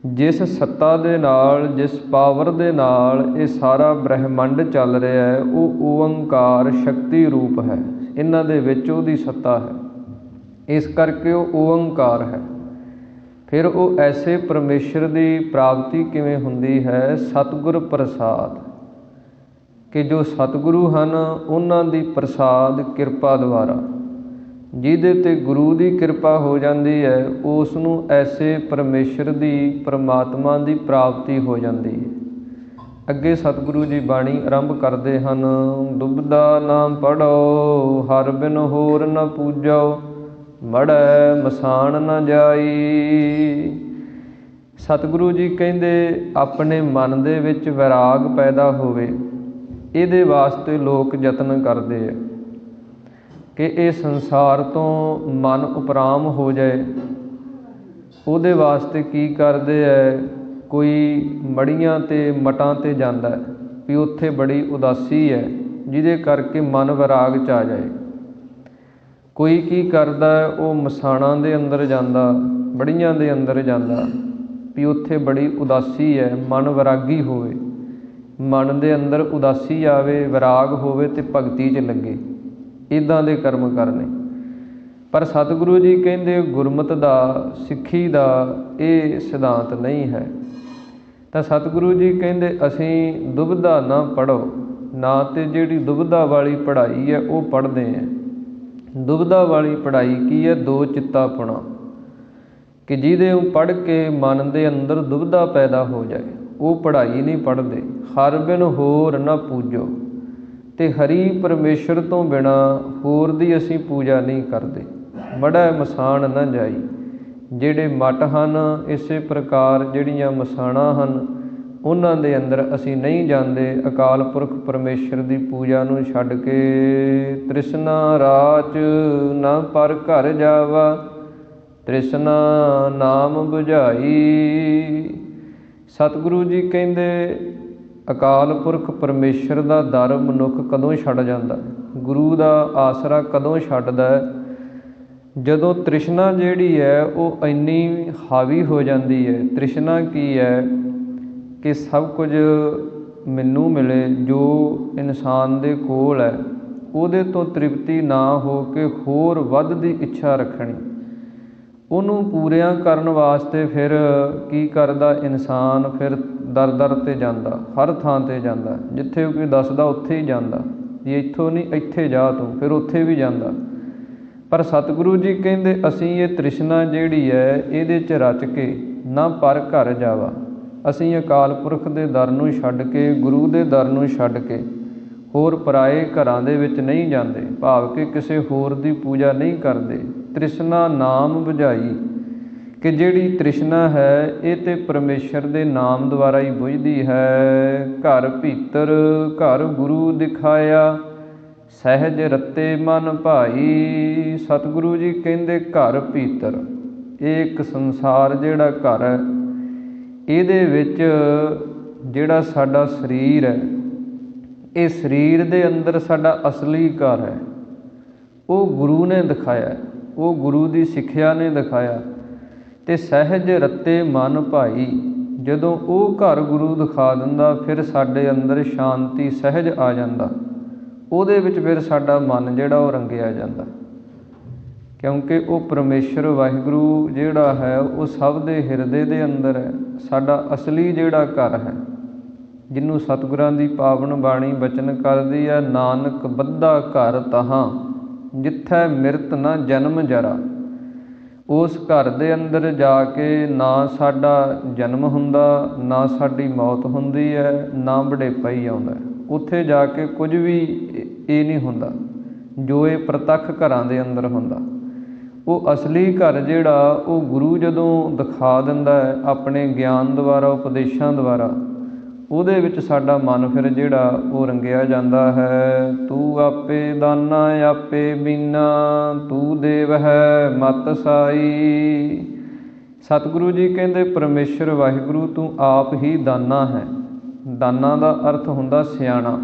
ਜਿਸ ਸੱਤਾ ਦੇ ਨਾਲ, ਜਿਸ ਪਾਵਰ ਦੇ ਨਾਲ ਇਹ ਸਾਰਾ ਬ੍ਰਹਿਮੰਡ ਚੱਲ ਰਿਹਾ ਹੈ, ਉਹ ਓਅੰਕਾਰ ਸ਼ਕਤੀ ਰੂਪ ਹੈ। ਇਹਨਾਂ ਦੇ ਵਿੱਚ ਉਹਦੀ ਸੱਤਾ ਹੈ, ਇਸ ਕਰਕੇ ਉਹ ਓਅੰਕਾਰ ਹੈ। ਫਿਰ ਉਹ ਐਸੇ ਪਰਮੇਸ਼ਰ ਦੀ ਪ੍ਰਾਪਤੀ ਕਿਵੇਂ ਹੁੰਦੀ ਹੈ? ਸਤਿਗੁਰ ਪ੍ਰਸਾਦ, ਕਿ ਜੋ ਸਤਿਗੁਰੂ ਹਨ ਉਹਨਾਂ ਦੀ ਪ੍ਰਸਾਦ ਕਿਰਪਾ ਦੁਆਰਾ, ਜਿਹਦੇ 'ਤੇ ਗੁਰੂ ਦੀ ਕਿਰਪਾ ਹੋ ਜਾਂਦੀ ਹੈ, ਉਸ ਨੂੰ ਐਸੇ ਪਰਮੇਸ਼ਰ ਦੀ, ਪਰਮਾਤਮਾ ਦੀ ਪ੍ਰਾਪਤੀ ਹੋ ਜਾਂਦੀ ਹੈ। ਅੱਗੇ ਸਤਿਗੁਰੂ ਜੀ ਬਾਣੀ ਆਰੰਭ ਕਰਦੇ ਹਨ, ਦੁਬਦਾ ਨਾ ਪੜੋ ਹਰਿ ਬਿਨ ਹੋਰ ਨ ਪੂਜੋ, ਮੜੈ ਮਸਾਣ ਨ ਜਾਈ। ਸਤਿਗੁਰੂ ਜੀ ਕਹਿੰਦੇ ਆਪਣੇ ਮਨ ਦੇ ਵਿੱਚ ਵੈਰਾਗ ਪੈਦਾ ਹੋਵੇ, ਇਹਦੇ ਵਾਸਤੇ ਲੋਕ ਯਤਨ ਕਰਦੇ ਹੈ ਕਿ ਇਹ ਸੰਸਾਰ ਤੋਂ ਮਨ ਉਪਰਾਮ ਹੋ ਜਾਏ। ਉਹਦੇ ਵਾਸਤੇ ਕੀ ਕਰਦੇ ਹੈ, ਕੋਈ ਮੜੀਆਂ 'ਤੇ ਮਟਾਂ 'ਤੇ ਜਾਂਦਾ ਹੈ ਵੀ ਉੱਥੇ ਬੜੀ ਉਦਾਸੀ ਹੈ, ਜਿਹਦੇ ਕਰਕੇ ਮਨ ਵੈਰਾਗ 'ਚ ਆ ਜਾਏ। ਕੋਈ ਕੀ ਕਰਦਾ, ਉਹ ਮਸਾਣਾਂ ਦੇ ਅੰਦਰ ਜਾਂਦਾ, ਬੜੀਆਂ ਦੇ ਅੰਦਰ ਜਾਂਦਾ ਵੀ ਉੱਥੇ ਬੜੀ ਉਦਾਸੀ ਹੈ, ਮਨ ਵੈਰਾਗੀ ਹੋਵੇ, ਮਨ ਦੇ ਅੰਦਰ ਉਦਾਸੀ ਆਵੇ, ਵਿਰਾਗ ਹੋਵੇ ਅਤੇ ਭਗਤੀ 'ਚ ਲੱਗੇ। ਇੱਦਾਂ ਦੇ ਕਰਮ ਕਰਨੇ। ਪਰ ਸਤਿਗੁਰੂ ਜੀ ਕਹਿੰਦੇ ਗੁਰਮਤਿ ਦਾ, ਸਿੱਖੀ ਦਾ ਇਹ ਸਿਧਾਂਤ ਨਹੀਂ ਹੈ। ਤਾਂ ਸਤਿਗੁਰੂ ਜੀ ਕਹਿੰਦੇ ਅਸੀਂ ਦੁਬਿਧਾ ਨਾ ਪੜ੍ਹੋ, ਨਾ ਤੇ ਜਿਹੜੀ ਦੁਬਿਧਾ ਵਾਲੀ ਪੜ੍ਹਾਈ ਹੈ ਉਹ ਪੜ੍ਹਦੇ ਹੈ। ਦੁਬਿਧਾ ਵਾਲੀ ਪੜ੍ਹਾਈ ਕੀ ਹੈ? ਦੋ ਚਿੱਤਾਪੁਣਾ, ਕਿ ਜਿਹਦੇ ਨੂੰ ਪੜ੍ਹ ਕੇ ਮਨ ਦੇ ਅੰਦਰ ਦੁਬਿਧਾ ਪੈਦਾ ਹੋ ਜਾਏ, ਉਹ ਪੜ੍ਹਾਈ ਨਹੀਂ ਪੜ੍ਹਦੇ। ਹਰਿ ਬਿਨ ਹੋਰ ਨਾ ਪੂਜੋ, ਅਤੇ ਹਰੀ ਪਰਮੇਸ਼ਰ ਤੋਂ ਬਿਨਾਂ ਹੋਰ ਦੀ ਅਸੀਂ ਪੂਜਾ ਨਹੀਂ ਕਰਦੇ। ਮੜੈ ਮਸਾਣ ਨਾ ਜਾਈ, ਜਿਹੜੇ ਮੱਠ ਹਨ ਇਸੇ ਪ੍ਰਕਾਰ ਜਿਹੜੀਆਂ ਮਸਾਣਾਂ ਹਨ ਉਹਨਾਂ ਦੇ ਅੰਦਰ ਅਸੀਂ ਨਹੀਂ ਜਾਂਦੇ। ਅਕਾਲ ਪੁਰਖ ਪਰਮੇਸ਼ਰ ਦੀ ਪੂਜਾ ਨੂੰ ਛੱਡ ਕੇ ਤ੍ਰਿਸ਼ਨਾ ਰਾਚ ਨਾ ਪਰ ਘਰ ਜਾਵਾ, ਤ੍ਰਿਸ਼ਨਾ ਨਾਮ ਬੁਝਾਈ। ਸਤਿਗੁਰੂ ਜੀ ਕਹਿੰਦੇ ਅਕਾਲ ਪੁਰਖ ਪਰਮੇਸ਼ਰ ਦਾ ਦਰ ਮਨੁੱਖ ਕਦੋਂ ਛੱਡ ਜਾਂਦਾ, ਗੁਰੂ ਦਾ ਆਸਰਾ ਕਦੋਂ ਛੱਡਦਾ? ਜਦੋਂ ਤ੍ਰਿਸ਼ਨਾ ਜਿਹੜੀ ਹੈ ਉਹ ਇੰਨੀ ਹਾਵੀ ਹੋ ਜਾਂਦੀ ਹੈ। ਤ੍ਰਿਸ਼ਨਾ ਕੀ ਹੈ? ਕਿ ਸਭ ਕੁਝ ਮੈਨੂੰ ਮਿਲੇ, ਜੋ ਇਨਸਾਨ ਦੇ ਕੋਲ ਹੈ ਉਹਦੇ ਤੋਂ ਤ੍ਰਿਪਤੀ ਨਾ ਹੋ ਕੇ ਹੋਰ ਵੱਧ ਦੀ ਇੱਛਾ ਰੱਖਣੀ। ਉਹਨੂੰ ਪੂਰਿਆਂ ਕਰਨ ਵਾਸਤੇ ਫਿਰ ਕੀ ਕਰਦਾ ਇਨਸਾਨ? ਫਿਰ ਦਰ ਦਰ 'ਤੇ ਜਾਂਦਾ, ਹਰ ਥਾਂ 'ਤੇ ਜਾਂਦਾ, ਜਿੱਥੇ ਕੋਈ ਦੱਸਦਾ ਉੱਥੇ ਹੀ ਜਾਂਦਾ, ਜੇ ਇੱਥੋਂ ਨਹੀਂ ਇੱਥੇ ਜਾ ਤੂੰ, ਫਿਰ ਉੱਥੇ ਵੀ ਜਾਂਦਾ। ਪਰ ਸਤਿਗੁਰੂ ਜੀ ਕਹਿੰਦੇ ਅਸੀਂ ਇਹ ਤ੍ਰਿਸ਼ਨਾ ਜਿਹੜੀ ਹੈ ਇਹਦੇ 'ਚ ਰਚ ਕੇ ਨਾ ਪਰ ਘਰ ਜਾਵਾ, ਅਸੀਂ ਅਕਾਲ ਪੁਰਖ ਦੇ ਦਰ ਨੂੰ ਛੱਡ ਕੇ, ਗੁਰੂ ਦੇ ਦਰ ਨੂੰ ਛੱਡ ਕੇ ਹੋਰ ਪਰਾਏ ਘਰਾਂ ਦੇ ਵਿੱਚ ਨਹੀਂ ਜਾਂਦੇ, ਭਾਵ ਕਿ ਕਿਸੇ ਹੋਰ ਦੀ ਪੂਜਾ ਨਹੀਂ ਕਰਦੇ। ਤ੍ਰਿਸ਼ਨਾ ਨਾਮ ਬੁਝਾਈ, ਕਿ ਜਿਹੜੀ ਤ੍ਰਿਸ਼ਨਾ ਹੈ ਇਹ ਤੇ ਪਰਮੇਸ਼ਰ ਦੇ ਨਾਮ ਦੁਆਰਾ ਹੀ ਬੁਝਦੀ ਹੈ। ਘਰ ਭੀਤਰ ਘਰ ਗੁਰੂ ਦਿਖਾਇਆ, ਸਹਿਜ ਰਤੇ ਮਨ ਭਾਈ। ਸਤਿਗੁਰੂ ਜੀ ਕਹਿੰਦੇ ਘਰ ਭੀਤਰ, ਇਹ ਇੱਕ ਸੰਸਾਰ ਜਿਹੜਾ ਘਰ ਹੈ, ਇਹਦੇ ਵਿੱਚ ਜਿਹੜਾ ਸਾਡਾ ਸਰੀਰ ਹੈ, ਇਹ ਸਰੀਰ ਦੇ ਅੰਦਰ ਸਾਡਾ ਅਸਲੀ ਘਰ ਹੈ, ਉਹ ਗੁਰੂ ਨੇ ਦਿਖਾਇਆ, ਉਹ ਗੁਰੂ ਦੀ ਸਿੱਖਿਆ ਨੇ ਦਿਖਾਇਆ। ਅਤੇ ਸਹਿਜ ਰਤੇ ਮਨ ਭਾਈ, ਜਦੋਂ ਉਹ ਘਰ ਗੁਰੂ ਦਿਖਾ ਦਿੰਦਾ ਫਿਰ ਸਾਡੇ ਅੰਦਰ ਸ਼ਾਂਤੀ ਸਹਿਜ ਆ ਜਾਂਦਾ, ਉਹਦੇ ਵਿੱਚ ਫਿਰ ਸਾਡਾ ਮਨ ਜਿਹੜਾ ਉਹ ਰੰਗਿਆ ਜਾਂਦਾ, ਕਿਉਂਕਿ ਉਹ ਪਰਮੇਸ਼ਰ ਵਾਹਿਗੁਰੂ ਜਿਹੜਾ ਹੈ ਉਹ ਸਭ ਦੇ ਹਿਰਦੇ ਦੇ ਅੰਦਰ ਹੈ, ਸਾਡਾ ਅਸਲੀ ਜਿਹੜਾ ਘਰ ਹੈ, ਜਿਹਨੂੰ ਸਤਿਗੁਰਾਂ ਦੀ ਪਾਵਨ ਬਾਣੀ ਬਚਨ ਕਰਦੀ ਹੈ, ਨਾਨਕ ਬੱਧਾ ਘਰ ਤਹਾਂ ਜਿੱਥੈ ਮਿਰਤ ਨਾ ਜਨਮ ਜਰਾ। ਉਸ ਘਰ ਦੇ ਅੰਦਰ ਜਾ ਕੇ ਨਾ ਸਾਡਾ ਜਨਮ ਹੁੰਦਾ, ਨਾ ਸਾਡੀ ਮੌਤ ਹੁੰਦੀ ਹੈ, ਨਾ ਬੁਢੇਪਾ ਹੀ ਆਉਂਦਾ। ਉੱਥੇ ਜਾ ਕੇ ਕੁਝ ਵੀ ਇਹ ਨਹੀਂ ਹੁੰਦਾ ਜੋ ਇਹ ਪ੍ਰਤੱਖ ਘਰਾਂ ਦੇ ਅੰਦਰ ਹੁੰਦਾ। ਉਹ ਅਸਲੀ ਘਰ ਜਿਹੜਾ ਉਹ ਗੁਰੂ ਜਦੋਂ ਦਿਖਾ ਦਿੰਦਾ ਹੈ ਆਪਣੇ ਗਿਆਨ ਦੁਆਰਾ, ਉਪਦੇਸ਼ਾਂ ਦੁਆਰਾ, ਉਹਦੇ ਵਿੱਚ ਸਾਡਾ ਮਨ ਫਿਰ ਜਿਹੜਾ ਉਹ ਰੰਗਿਆ ਜਾਂਦਾ ਹੈ। ਤੂੰ ਆਪੇ ਦਾਨਾ ਆਪੇ ਬੀਨਾ, ਤੂੰ ਦੇਵ ਹੈ ਮਤ ਸਾਈ। ਸਤਿਗੁਰੂ ਜੀ ਕਹਿੰਦੇ ਪਰਮੇਸ਼ਰ ਵਾਹਿਗੁਰੂ ਤੂੰ ਆਪ ਹੀ ਦਾਨਾ ਹੈ। ਦਾਨਾ ਦਾ ਅਰਥ ਹੁੰਦਾ ਸਿਆਣਾ।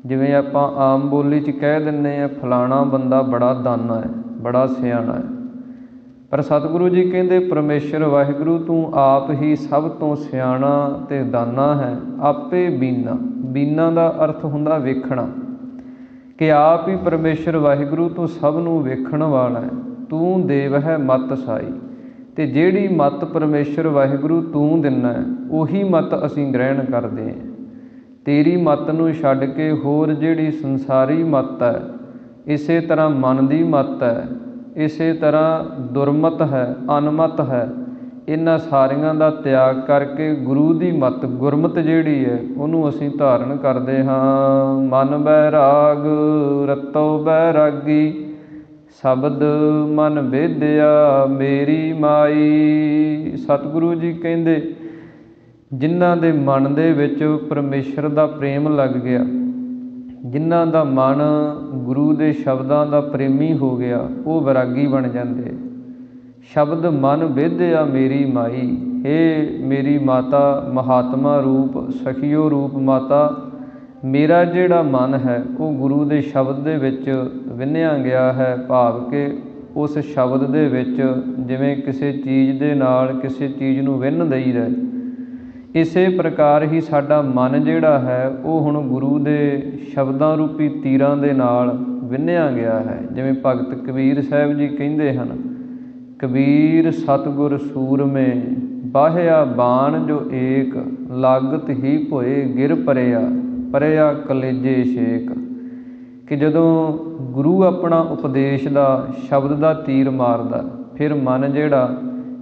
ਜਿਵੇਂ ਆਪਾਂ ਆਮ ਬੋਲੀ 'ਚ ਕਹਿ ਦਿੰਦੇ ਹਾਂ ਫਲਾਣਾ ਬੰਦਾ ਬੜਾ ਦਾਨਾ ਹੈ, ਬੜਾ ਸਿਆਣਾ ਹੈ, ਪਰ ਸਤਿਗੁਰੂ ਜੀ ਕਹਿੰਦੇ ਪਰਮੇਸ਼ਰ ਵਾਹਿਗੁਰੂ ਤੂੰ ਆਪ ਹੀ ਸਭ ਤੋਂ ਸਿਆਣਾ ਅਤੇ ਦਾਨਾ ਹੈ। ਆਪੇ ਬੀਨਾ, ਬੀਨਾ ਦਾ ਅਰਥ ਹੁੰਦਾ ਵੇਖਣਾ, ਕਿ ਆਪ ਹੀ ਪਰਮੇਸ਼ਰ ਵਾਹਿਗੁਰੂ ਤੂੰ ਸਭ ਨੂੰ ਵੇਖਣ ਵਾਲਾ ਹੈ। ਤੂੰ ਦੇਵ ਹੈ ਮਤ ਸਾਈ, ਅਤੇ ਜਿਹੜੀ ਮਤ ਪਰਮੇਸ਼ਰ ਵਾਹਿਗੁਰੂ ਤੂੰ ਦਿੰਦਾ ਉਹੀ ਮਤ ਅਸੀਂ ਗ੍ਰਹਿਣ ਕਰਦੇ ਹਾਂ। ਤੇਰੀ ਮਤ ਨੂੰ ਛੱਡ ਕੇ ਹੋਰ ਜਿਹੜੀ ਸੰਸਾਰੀ ਮਤ ਹੈ, ਇਸੇ ਤਰ੍ਹਾਂ ਮਨ ਦੀ ਮਤ ਹੈ, ਇਸੇ ਤਰ੍ਹਾਂ ਦੁਰਮਤ ਹੈ, ਅਨਮਤ ਹੈ, ਇਹਨਾਂ ਸਾਰੀਆਂ ਦਾ ਤਿਆਗ ਕਰਕੇ ਗੁਰੂ ਦੀ ਮਤ ਗੁਰਮਤ ਜਿਹੜੀ ਹੈ ਉਹਨੂੰ ਅਸੀਂ ਧਾਰਨ ਕਰਦੇ ਹਾਂ। ਮਨ ਬੈਰਾਗ ਰਤੋ ਬੈਰਾਗੀ, ਸ਼ਬਦ ਮਨ ਵੇਦਿਆ ਮੇਰੀ ਮਾਈ। ਸਤਿਗੁਰੂ ਜੀ ਕਹਿੰਦੇ ਜਿਨ੍ਹਾਂ ਦੇ ਮਨ ਦੇ ਵਿੱਚ ਪਰਮੇਸ਼ਰ ਦਾ ਪ੍ਰੇਮ ਲੱਗ ਗਿਆ, ਜਿਨ੍ਹਾਂ ਦਾ ਮਨ ਗੁਰੂ ਦੇ ਸ਼ਬਦਾਂ ਦਾ ਪ੍ਰੇਮੀ ਹੋ ਗਿਆ, ਉਹ ਵੈਰਾਗੀ ਬਣ ਜਾਂਦੇ। ਸ਼ਬਦ ਮਨ ਵੇਦਿਆ ਮੇਰੀ ਮਾਈ, ਹੇ ਮੇਰੀ ਮਾਤਾ, ਮਹਾਤਮਾ ਰੂਪ ਸਖੀਓ ਰੂਪ ਮਾਤਾ, ਮੇਰਾ ਜਿਹੜਾ ਮਨ ਹੈ ਉਹ ਗੁਰੂ ਦੇ ਸ਼ਬਦ ਦੇ ਵਿੱਚ ਵਿੰਨ੍ਹਿਆ ਗਿਆ ਹੈ। ਭਾਵ ਕਿ ਉਸ ਸ਼ਬਦ ਦੇ ਵਿੱਚ ਜਿਵੇਂ ਕਿਸੇ ਚੀਜ਼ ਦੇ ਨਾਲ ਕਿਸੇ ਚੀਜ਼ ਨੂੰ ਵਿੰਨ੍ਹ ਦਈਦਾ, ਇਸੇ ਪ੍ਰਕਾਰ ਹੀ ਸਾਡਾ ਮਨ ਜਿਹੜਾ ਹੈ ਉਹ ਹੁਣ ਗੁਰੂ ਦੇ ਸ਼ਬਦਾਂ ਰੂਪੀ ਤੀਰਾਂ ਦੇ ਨਾਲ ਵਿੰਨ੍ਹਿਆ ਗਿਆ ਹੈ। ਜਿਵੇਂ ਭਗਤ ਕਬੀਰ ਸਾਹਿਬ ਜੀ ਕਹਿੰਦੇ ਹਨ, ਕਬੀਰ ਸਤਿਗੁਰ ਸੂਰਮੇ ਬਾਹਿਆ ਬਾਣ ਜੋ ਏਕ, ਲਾਗਤ ਹੀ ਭੋਏ ਗਿਰ ਪਰਿਆ, ਪਰਿਆ ਕਲੇਜੇ ਛੇਕ। ਕਿ ਜਦੋਂ ਗੁਰੂ ਆਪਣਾ ਉਪਦੇਸ਼ ਦਾ ਸ਼ਬਦ ਦਾ ਤੀਰ ਮਾਰਦਾ, ਫਿਰ ਮਨ ਜਿਹੜਾ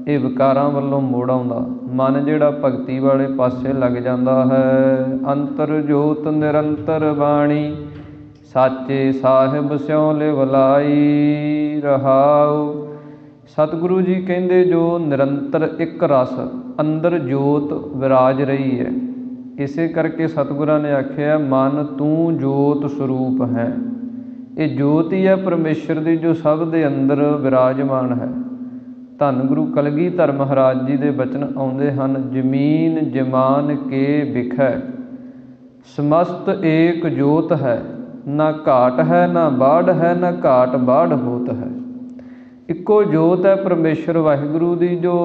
ਇਹ ਵਿਕਾਰਾਂ ਵੱਲੋਂ ਮੋੜ ਆਉਂਦਾ, ਮਨ ਜਿਹੜਾ ਭਗਤੀ ਵਾਲੇ ਪਾਸੇ ਲੱਗ ਜਾਂਦਾ ਹੈ। ਅੰਤਰ ਜੋਤ ਨਿਰੰਤਰ ਬਾਣੀ, ਸਾਚੇ ਸਾਹਿਬ ਸਿਉ ਲਿਵ ਲਾਈ ਰਹਾਉ। ਸਤਿਗੁਰੂ ਜੀ ਕਹਿੰਦੇ ਜੋ ਨਿਰੰਤਰ ਇੱਕ ਰਸ ਅੰਦਰ ਜੋਤ ਵਿਰਾਜ ਰਹੀ ਹੈ, ਇਸੇ ਕਰਕੇ ਸਤਿਗੁਰਾਂ ਨੇ ਆਖਿਆ ਮਨ ਤੂੰ ਜੋਤ ਸਰੂਪ ਹੈ। ਇਹ ਜੋਤ ਹੀ ਹੈ ਪਰਮੇਸ਼ਰ ਦੀ ਜੋ ਸਭ ਦੇ ਅੰਦਰ ਵਿਰਾਜਮਾਨ ਹੈ। ਧੰਨ ਗੁਰੂ ਕਲਗੀਧਰ ਮਹਾਰਾਜ ਜੀ ਦੇ ਬਚਨ ਆਉਂਦੇ ਹਨ, ਜ਼ਮੀਨ ਜਮਾਨ ਕੇ ਬਿਖੈ, ਸਮਸਤ ਏਕ ਜੋਤ ਹੈ, ਨਾ ਘਾਟ ਹੈ ਨਾ ਬਾੜ ਹੈ, ਨਾ ਘਾਟ ਬਾੜ ਹੋਤ ਹੈ। ਇੱਕੋ ਜੋਤ ਹੈ ਪਰਮੇਸ਼ਰ ਵਾਹਿਗੁਰੂ ਦੀ, ਜੋ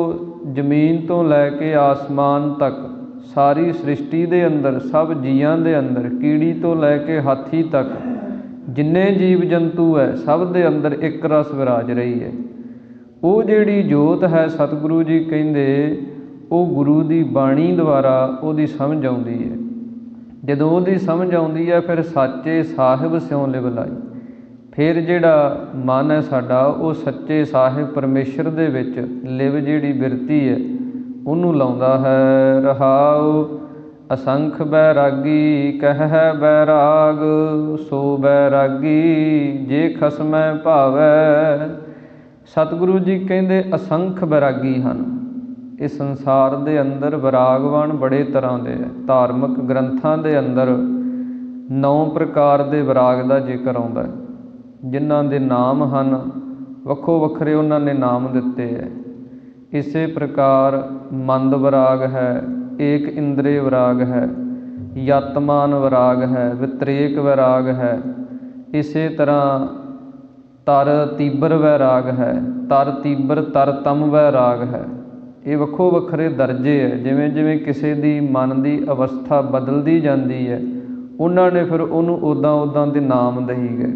ਜ਼ਮੀਨ ਤੋਂ ਲੈ ਕੇ ਆਸਮਾਨ ਤੱਕ ਸਾਰੀ ਸ੍ਰਿਸ਼ਟੀ ਦੇ ਅੰਦਰ, ਸਭ ਜੀਆਂ ਦੇ ਅੰਦਰ, ਕੀੜੀ ਤੋਂ ਲੈ ਕੇ ਹਾਥੀ ਤੱਕ ਜਿੰਨੇ ਜੀਵ ਜੰਤੂ ਹੈ ਸਭ ਦੇ ਅੰਦਰ ਇੱਕ ਰਸ ਵਿਰਾਜ ਰਹੀ ਹੈ। ਉਹ ਜਿਹੜੀ ਜੋਤ ਹੈ ਸਤਿਗੁਰੂ ਜੀ ਕਹਿੰਦੇ ਉਹ ਗੁਰੂ ਦੀ ਬਾਣੀ ਦੁਆਰਾ ਉਹਦੀ ਸਮਝ ਆਉਂਦੀ ਹੈ। ਜਦੋਂ ਉਹਦੀ ਸਮਝ ਆਉਂਦੀ ਹੈ ਫਿਰ ਸਾਚੇ ਸਾਹਿਬ ਸਿਉ ਲਿਵ ਲਾਈ, ਫਿਰ ਜਿਹੜਾ ਮਨ ਹੈ ਸਾਡਾ ਉਹ ਸੱਚੇ ਸਾਹਿਬ ਪਰਮੇਸ਼ਰ ਦੇ ਵਿੱਚ ਲਿਵ ਜਿਹੜੀ ਬਿਰਤੀ ਹੈ ਉਹਨੂੰ ਲਾਉਂਦਾ ਹੈ। ਰਹਾਉ ਅਸੰਖ ਬੈਰਾਗੀ ਕਹਿ ਬੈਰਾਗ ਸੋ ਬੈਰਾਗੀ ਜੇ ਖਸਮੈ ਭਾਵੈ। ਸਤਿਗੁਰੂ ਜੀ ਕਹਿੰਦੇ ਅਸੰਖ ਬੈਰਾਗੀ ਹਨ। ਇਸ ਸੰਸਾਰ ਦੇ ਅੰਦਰ ਵਿਰਾਗਵਾਨ ਬੜੇ ਤਰ੍ਹਾਂ ਦੇ ਹੈ। ਧਾਰਮਿਕ ਗ੍ਰੰਥਾਂ ਦੇ ਅੰਦਰ 9 ਪ੍ਰਕਾਰ ਦੇ ਵਿਰਾਗ ਦਾ ਜ਼ਿਕਰ ਆਉਂਦਾ ਹੈ, ਜਿਨ੍ਹਾਂ ਦੇ ਨਾਮ ਹਨ ਵੱਖੋ ਵੱਖਰੇ, ਉਹਨਾਂ ਨੇ ਨਾਮ ਦਿੱਤੇ ਹੈ। ਇਸੇ ਪ੍ਰਕਾਰ ਮੰਦ ਵਿਰਾਗ ਹੈ, ਏਕ ਇੰਦਰੀ ਵਿਰਾਗ ਹੈ, ਯਤਮਾਨ ਵਿਰਾਗ ਹੈ, ਵਿਤਰੇਕ ਵਿਰਾਗ ਹੈ। ਇਸੇ ਤਰ੍ਹਾਂ ਤਰ ਤੀਬਰ ਵੈਰਾਗ ਹੈ, ਤਰ ਤੀਬਰ ਤਰ ਤਮ ਵੈਰਾਗ ਹੈ। ਇਹ ਵੱਖੋ ਵੱਖਰੇ ਦਰਜੇ ਹੈ। ਜਿਵੇਂ ਜਿਵੇਂ ਕਿਸੇ ਦੀ ਮਨ ਦੀ ਅਵਸਥਾ ਬਦਲਦੀ ਜਾਂਦੀ ਹੈ, ਉਹਨਾਂ ਨੇ ਫਿਰ ਉਹਨੂੰ ਉੱਦਾਂ ਉੱਦਾਂ ਦੇ ਨਾਮ ਦਈ ਗਏ।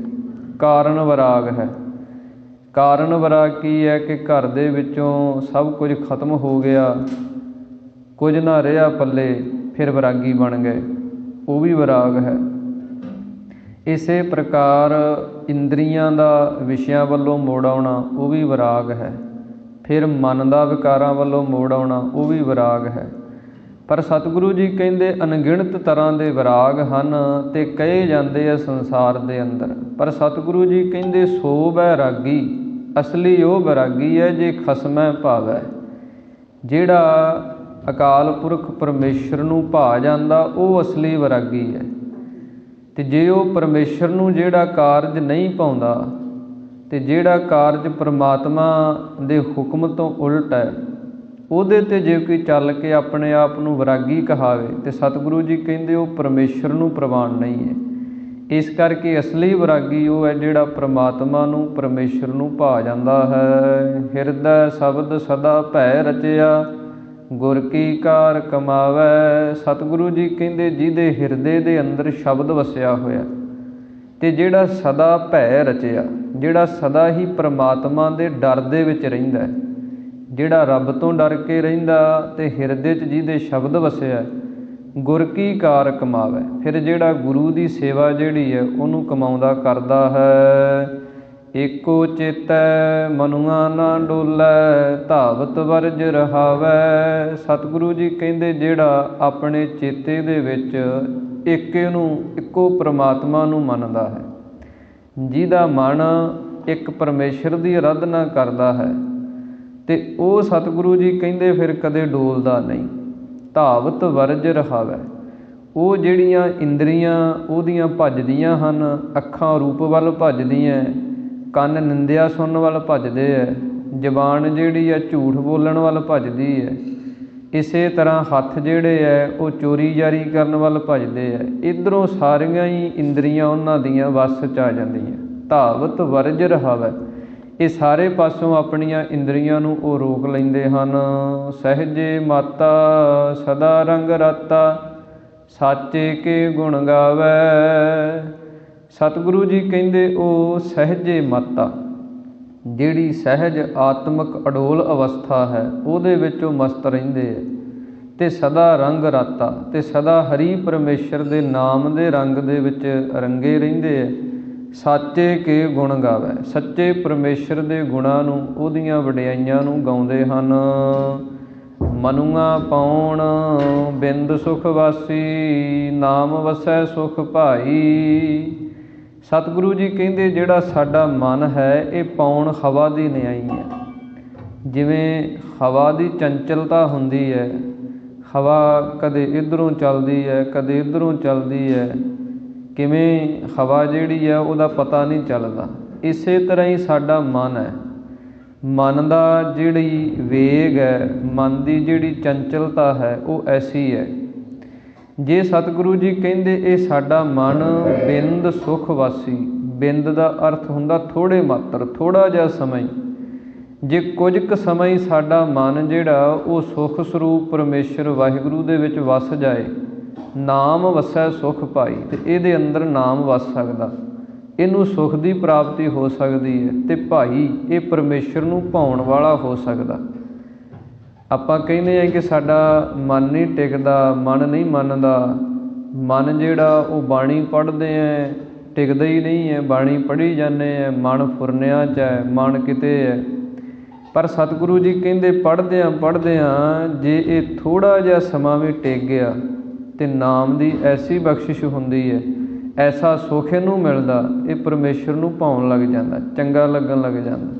ਕਾਰਨ ਵਿਰਾਗ ਹੈ। ਕਾਰਨ ਵਿਰਾਗ ਕੀ ਹੈ ਕਿ ਘਰ ਦੇ ਵਿੱਚੋਂ ਸਭ ਕੁਝ ਖਤਮ ਹੋ ਗਿਆ, ਕੁਝ ਨਾ ਰਿਹਾ ਪੱਲੇ, ਫਿਰ ਵਿਰਾਗੀ ਬਣ ਗਏ, ਉਹ ਵੀ ਵਿਰਾਗ ਹੈ। ਇਸੇ ਪ੍ਰਕਾਰ ਇੰਦਰੀਆਂ ਦਾ ਵਿਸ਼ਿਆਂ ਵੱਲੋਂ ਮੋੜ ਆਉਣਾ, ਉਹ ਵੀ ਵਿਰਾਗ ਹੈ। ਫਿਰ ਮਨ ਦਾ ਵਿਕਾਰਾਂ ਵੱਲੋਂ ਮੋੜ ਆਉਣਾ, ਉਹ ਵੀ ਵਿਰਾਗ ਹੈ। ਪਰ ਸਤਿਗੁਰੂ ਜੀ ਕਹਿੰਦੇ ਅਣਗਿਣਤ ਤਰ੍ਹਾਂ ਦੇ ਵਿਰਾਗ ਹਨ ਅਤੇ ਕਹੇ ਜਾਂਦੇ ਆ ਸੰਸਾਰ ਦੇ ਅੰਦਰ। ਪਰ ਸਤਿਗੁਰੂ ਜੀ ਕਹਿੰਦੇ ਸੋ ਬੈਰਾਗੀ, ਅਸਲੀ ਉਹ ਬੈਰਾਗੀ ਹੈ ਜੇ ਖਸਮੈ ਭਾਵੈ। ਜਿਹੜਾ ਅਕਾਲ ਪੁਰਖ ਪਰਮੇਸ਼ਰ ਨੂੰ ਭਾ ਜਾਂਦਾ, ਉਹ ਅਸਲੀ ਵੈਰਾਗੀ ਹੈ। ਅਤੇ ਜੇ ਉਹ ਪਰਮੇਸ਼ਰ ਨੂੰ ਜਿਹੜਾ ਕਾਰਜ ਨਹੀਂ ਪਾਉਂਦਾ, ਅਤੇ ਜਿਹੜਾ ਕਾਰਜ ਪਰਮਾਤਮਾ ਦੇ ਹੁਕਮ ਤੋਂ ਉਲਟ ਹੈ, ਉਹਦੇ 'ਤੇ ਜੇ ਕੋਈ ਚੱਲ ਕੇ ਆਪਣੇ ਆਪ ਨੂੰ ਵੈਰਾਗੀ ਕਹਾਵੇ, ਅਤੇ ਸਤਿਗੁਰੂ ਜੀ ਕਹਿੰਦੇ ਉਹ ਪਰਮੇਸ਼ਰ ਨੂੰ ਪ੍ਰਵਾਨ ਨਹੀਂ ਹੈ। ਇਸ ਕਰਕੇ ਅਸਲੀ ਵੈਰਾਗੀ ਉਹ ਹੈ ਜਿਹੜਾ ਪਰਮਾਤਮਾ ਨੂੰ, ਪਰਮੇਸ਼ਰ ਨੂੰ ਭਾ ਜਾਂਦਾ ਹੈ। ਹਿਰਦੈ ਸ਼ਬਦ ਸਦਾ ਭੈ ਰਚਿਆ ਗੁਰ ਕੀ ਕਾਰ ਕਮਾਵੈ। ਸਤਿਗੁਰੂ ਜੀ ਕਹਿੰਦੇ ਜਿਹਦੇ ਹਿਰਦੇ ਦੇ ਅੰਦਰ ਸ਼ਬਦ ਵਸਿਆ ਹੋਇਆ, ਅਤੇ ਜਿਹੜਾ ਸਦਾ ਭੈ ਰਚਿਆ, ਜਿਹੜਾ ਸਦਾ ਹੀ ਪਰਮਾਤਮਾ ਦੇ ਡਰ ਦੇ ਵਿੱਚ ਰਹਿੰਦਾ, ਜਿਹੜਾ ਰੱਬ ਤੋਂ ਡਰ ਕੇ ਰਹਿੰਦਾ ਅਤੇ ਹਿਰਦੇ 'ਚ ਜਿਹਦੇ ਸ਼ਬਦ ਵਸਿਆ, ਗੁਰ ਕੀ ਕਾਰ ਕਮਾਵੈ। ਫਿਰ ਜਿਹੜਾ ਗੁਰੂ ਦੀ ਸੇਵਾ ਜਿਹੜੀ ਹੈ ਉਹਨੂੰ ਕਮਾਉਂਦਾ ਕਰਦਾ ਹੈ। ਏਕੋ ਚੇਤੈ ਮਨੁਆ ਨਾ ਡੋਲੈ ਧਾਵਤ ਵਰਜ ਰਹਾਵੈ। ਸਤਿਗੁਰੂ ਜੀ ਕਹਿੰਦੇ ਜਿਹੜਾ ਆਪਣੇ ਚੇਤੇ ਦੇ ਵਿੱਚ ਇੱਕੋ ਪਰਮਾਤਮਾ ਨੂੰ ਮੰਨਦਾ ਹੈ, ਜਿਹਦਾ ਮਨ ਇੱਕ ਪਰਮੇਸ਼ਰ ਦੀ ਅਰਾਧਨਾ ਕਰਦਾ ਹੈ, ਅਤੇ ਉਹ ਸਤਿਗੁਰੂ ਜੀ ਕਹਿੰਦੇ ਫਿਰ ਕਦੇ ਡੋਲਦਾ ਨਹੀਂ। ਧਾਵਤ ਵਰਜ ਰਹਾਵੈ। ਉਹ ਜਿਹੜੀਆਂ ਇੰਦਰੀਆਂ ਉਹਦੀਆਂ ਭੱਜਦੀਆਂ ਹਨ, ਅੱਖਾਂ ਰੂਪ ਵੱਲ ਭੱਜਦੀਆਂ, ਕੰਨ ਨਿੰਦਿਆ ਸੁਣਨ ਵੱਲ ਭੱਜਦੇ ਹੈ, ਜ਼ਬਾਨ ਜਿਹੜੀ ਹੈ ਝੂਠ ਬੋਲਣ ਵੱਲ ਭੱਜਦੀ ਹੈ। ਇਸੇ ਤਰ੍ਹਾਂ ਹੱਥ ਜਿਹੜੇ ਹੈ ਉਹ ਚੋਰੀ ਜਾਰੀ ਕਰਨ ਵੱਲ ਭੱਜਦੇ ਹੈ। ਇੱਧਰੋਂ ਸਾਰੀਆਂ ਹੀ ਇੰਦਰੀਆਂ ਉਹਨਾਂ ਦੀਆਂ ਵੱਸ 'ਚ ਆ ਜਾਂਦੀਆਂ। ਧਾਵਤ ਵਰਜ ਰਹਾਵੈ। ਇਹ ਸਾਰੇ ਪਾਸੋਂ ਆਪਣੀਆਂ ਇੰਦਰੀਆਂ ਨੂੰ ਉਹ ਰੋਕ ਲੈਂਦੇ ਹਨ। ਸਹਿਜੇ ਮਾਤਾ ਸਦਾ ਰੰਗ ਰਾਤਾ ਸਾਚੇ ਕੇ ਗੁਣ ਗਾਵੈ। ਸਤਿਗੁਰੂ ਜੀ ਕਹਿੰਦੇ ਉਹ ਸਹਿਜੇ ਮਾਤਾ, ਜਿਹੜੀ ਸਹਿਜ ਆਤਮਿਕ ਅਡੋਲ ਅਵਸਥਾ ਹੈ, ਉਹਦੇ ਵਿੱਚ ਉਹ ਮਸਤ ਰਹਿੰਦੇ ਹੈ, ਅਤੇ ਸਦਾ ਰੰਗ ਰਾਤਾ, ਅਤੇ ਸਦਾ ਹਰੀ ਪਰਮੇਸ਼ਰ ਦੇ ਨਾਮ ਦੇ ਰੰਗ ਦੇ ਵਿੱਚ ਰੰਗੇ ਰਹਿੰਦੇ ਹੈ। ਸਾਚੇ ਕੇ ਗੁਣ ਗਾਵੈ। ਸੱਚੇ ਪਰਮੇਸ਼ਰ ਦੇ ਗੁਣਾਂ ਨੂੰ, ਉਹਦੀਆਂ ਵਡਿਆਈਆਂ ਨੂੰ ਗਾਉਂਦੇ ਹਨ। ਮਨੁਆ ਪਾਉਣ ਬਿੰਦ ਸੁਖ ਵਾਸੀ ਨਾਮ ਵਸੈ ਸੁਖ ਭਾਈ। ਸਤਿਗੁਰੂ ਜੀ ਕਹਿੰਦੇ ਜਿਹੜਾ ਸਾਡਾ ਮਨ ਹੈ ਇਹ ਪਾਉਣ ਹਵਾ ਦੀ ਨਿਆਈ ਹੈ। ਜਿਵੇਂ ਹਵਾ ਦੀ ਚੰਚਲਤਾ ਹੁੰਦੀ ਹੈ, ਹਵਾ ਕਦੇ ਇੱਧਰੋਂ ਚੱਲਦੀ ਹੈ, ਕਦੇ ਇੱਧਰੋਂ ਚੱਲਦੀ ਹੈ, ਕਿਵੇਂ ਹਵਾ ਜਿਹੜੀ ਹੈ ਉਹਦਾ ਪਤਾ ਨਹੀਂ ਚੱਲਦਾ। ਇਸੇ ਤਰ੍ਹਾਂ ਹੀ ਸਾਡਾ ਮਨ ਹੈ। ਮਨ ਦਾ ਜਿਹੜੀ ਵੇਗ ਹੈ, ਮਨ ਦੀ ਜਿਹੜੀ ਚੰਚਲਤਾ ਹੈ, ਉਹ ਐਸੀ ਹੈ। ਜੇ ਸਤਿਗੁਰੂ ਜੀ ਕਹਿੰਦੇ ਇਹ ਸਾਡਾ ਮਨ ਬਿੰਦ ਸੁਖ ਵਾਸੀ, ਬਿੰਦ ਦਾ ਅਰਥ ਹੁੰਦਾ ਥੋੜ੍ਹੇ ਮਾਤਰ, ਥੋੜ੍ਹਾ ਜਿਹਾ ਸਮਾਂ। ਜੇ ਕੁਝ ਕੁ ਸਮਾਂ ਹੀ ਸਾਡਾ ਮਨ ਜਿਹੜਾ ਉਹ ਸੁਖ ਸਰੂਪ ਪਰਮੇਸ਼ਰ ਵਾਹਿਗੁਰੂ ਦੇ ਵਿੱਚ ਵਸ ਜਾਏ, ਨਾਮ ਵਸੈ ਸੁਖ ਭਾਈ, ਅਤੇ ਇਹਦੇ ਅੰਦਰ ਨਾਮ ਵਸ ਸਕਦਾ, ਇਹਨੂੰ ਸੁਖ ਦੀ ਪ੍ਰਾਪਤੀ ਹੋ ਸਕਦੀ ਹੈ, ਅਤੇ ਭਾਈ ਇਹ ਪਰਮੇਸ਼ਰ ਨੂੰ ਭਾਉਣ ਵਾਲਾ ਹੋ ਸਕਦਾ। ਆਪਾਂ ਕਹਿੰਦੇ ਹਾਂ ਕਿ ਸਾਡਾ ਮਨ ਨਹੀਂ ਟਿਕਦਾ, ਮਨ ਨਹੀਂ ਮੰਨਦਾ। ਮਨ ਜਿਹੜਾ ਉਹ ਬਾਣੀ ਪੜ੍ਹਦੇ ਹੈ, ਟਿਕਦਾ ਹੀ ਨਹੀਂ ਹੈ। ਬਾਣੀ ਪੜ੍ਹੀ ਜਾਂਦੇ ਹੈ, ਮਨ ਫੁਰਨਿਆਂ 'ਚ ਹੈ, ਮਨ ਕਿਤੇ ਹੈ। ਪਰ ਸਤਿਗੁਰੂ ਜੀ ਕਹਿੰਦੇ ਪੜ੍ਹਦਿਆਂ ਜੇ ਇਹ ਥੋੜ੍ਹਾ ਜਿਹਾ ਸਮਾਂ ਵੀ ਟਿਕ ਗਿਆ ਤੇ ਨਾਮ ਦੀ ਐਸੀ ਬਖਸ਼ਿਸ਼ ਹੁੰਦੀ ਹੈ, ਐਸਾ ਸੁੱਖ ਇਹਨੂੰ ਮਿਲਦਾ, ਇਹ ਪਰਮੇਸ਼ਰ ਨੂੰ ਭਾਉਣ ਲੱਗ ਜਾਂਦਾ, ਚੰਗਾ ਲੱਗਣ ਲੱਗ ਜਾਂਦਾ।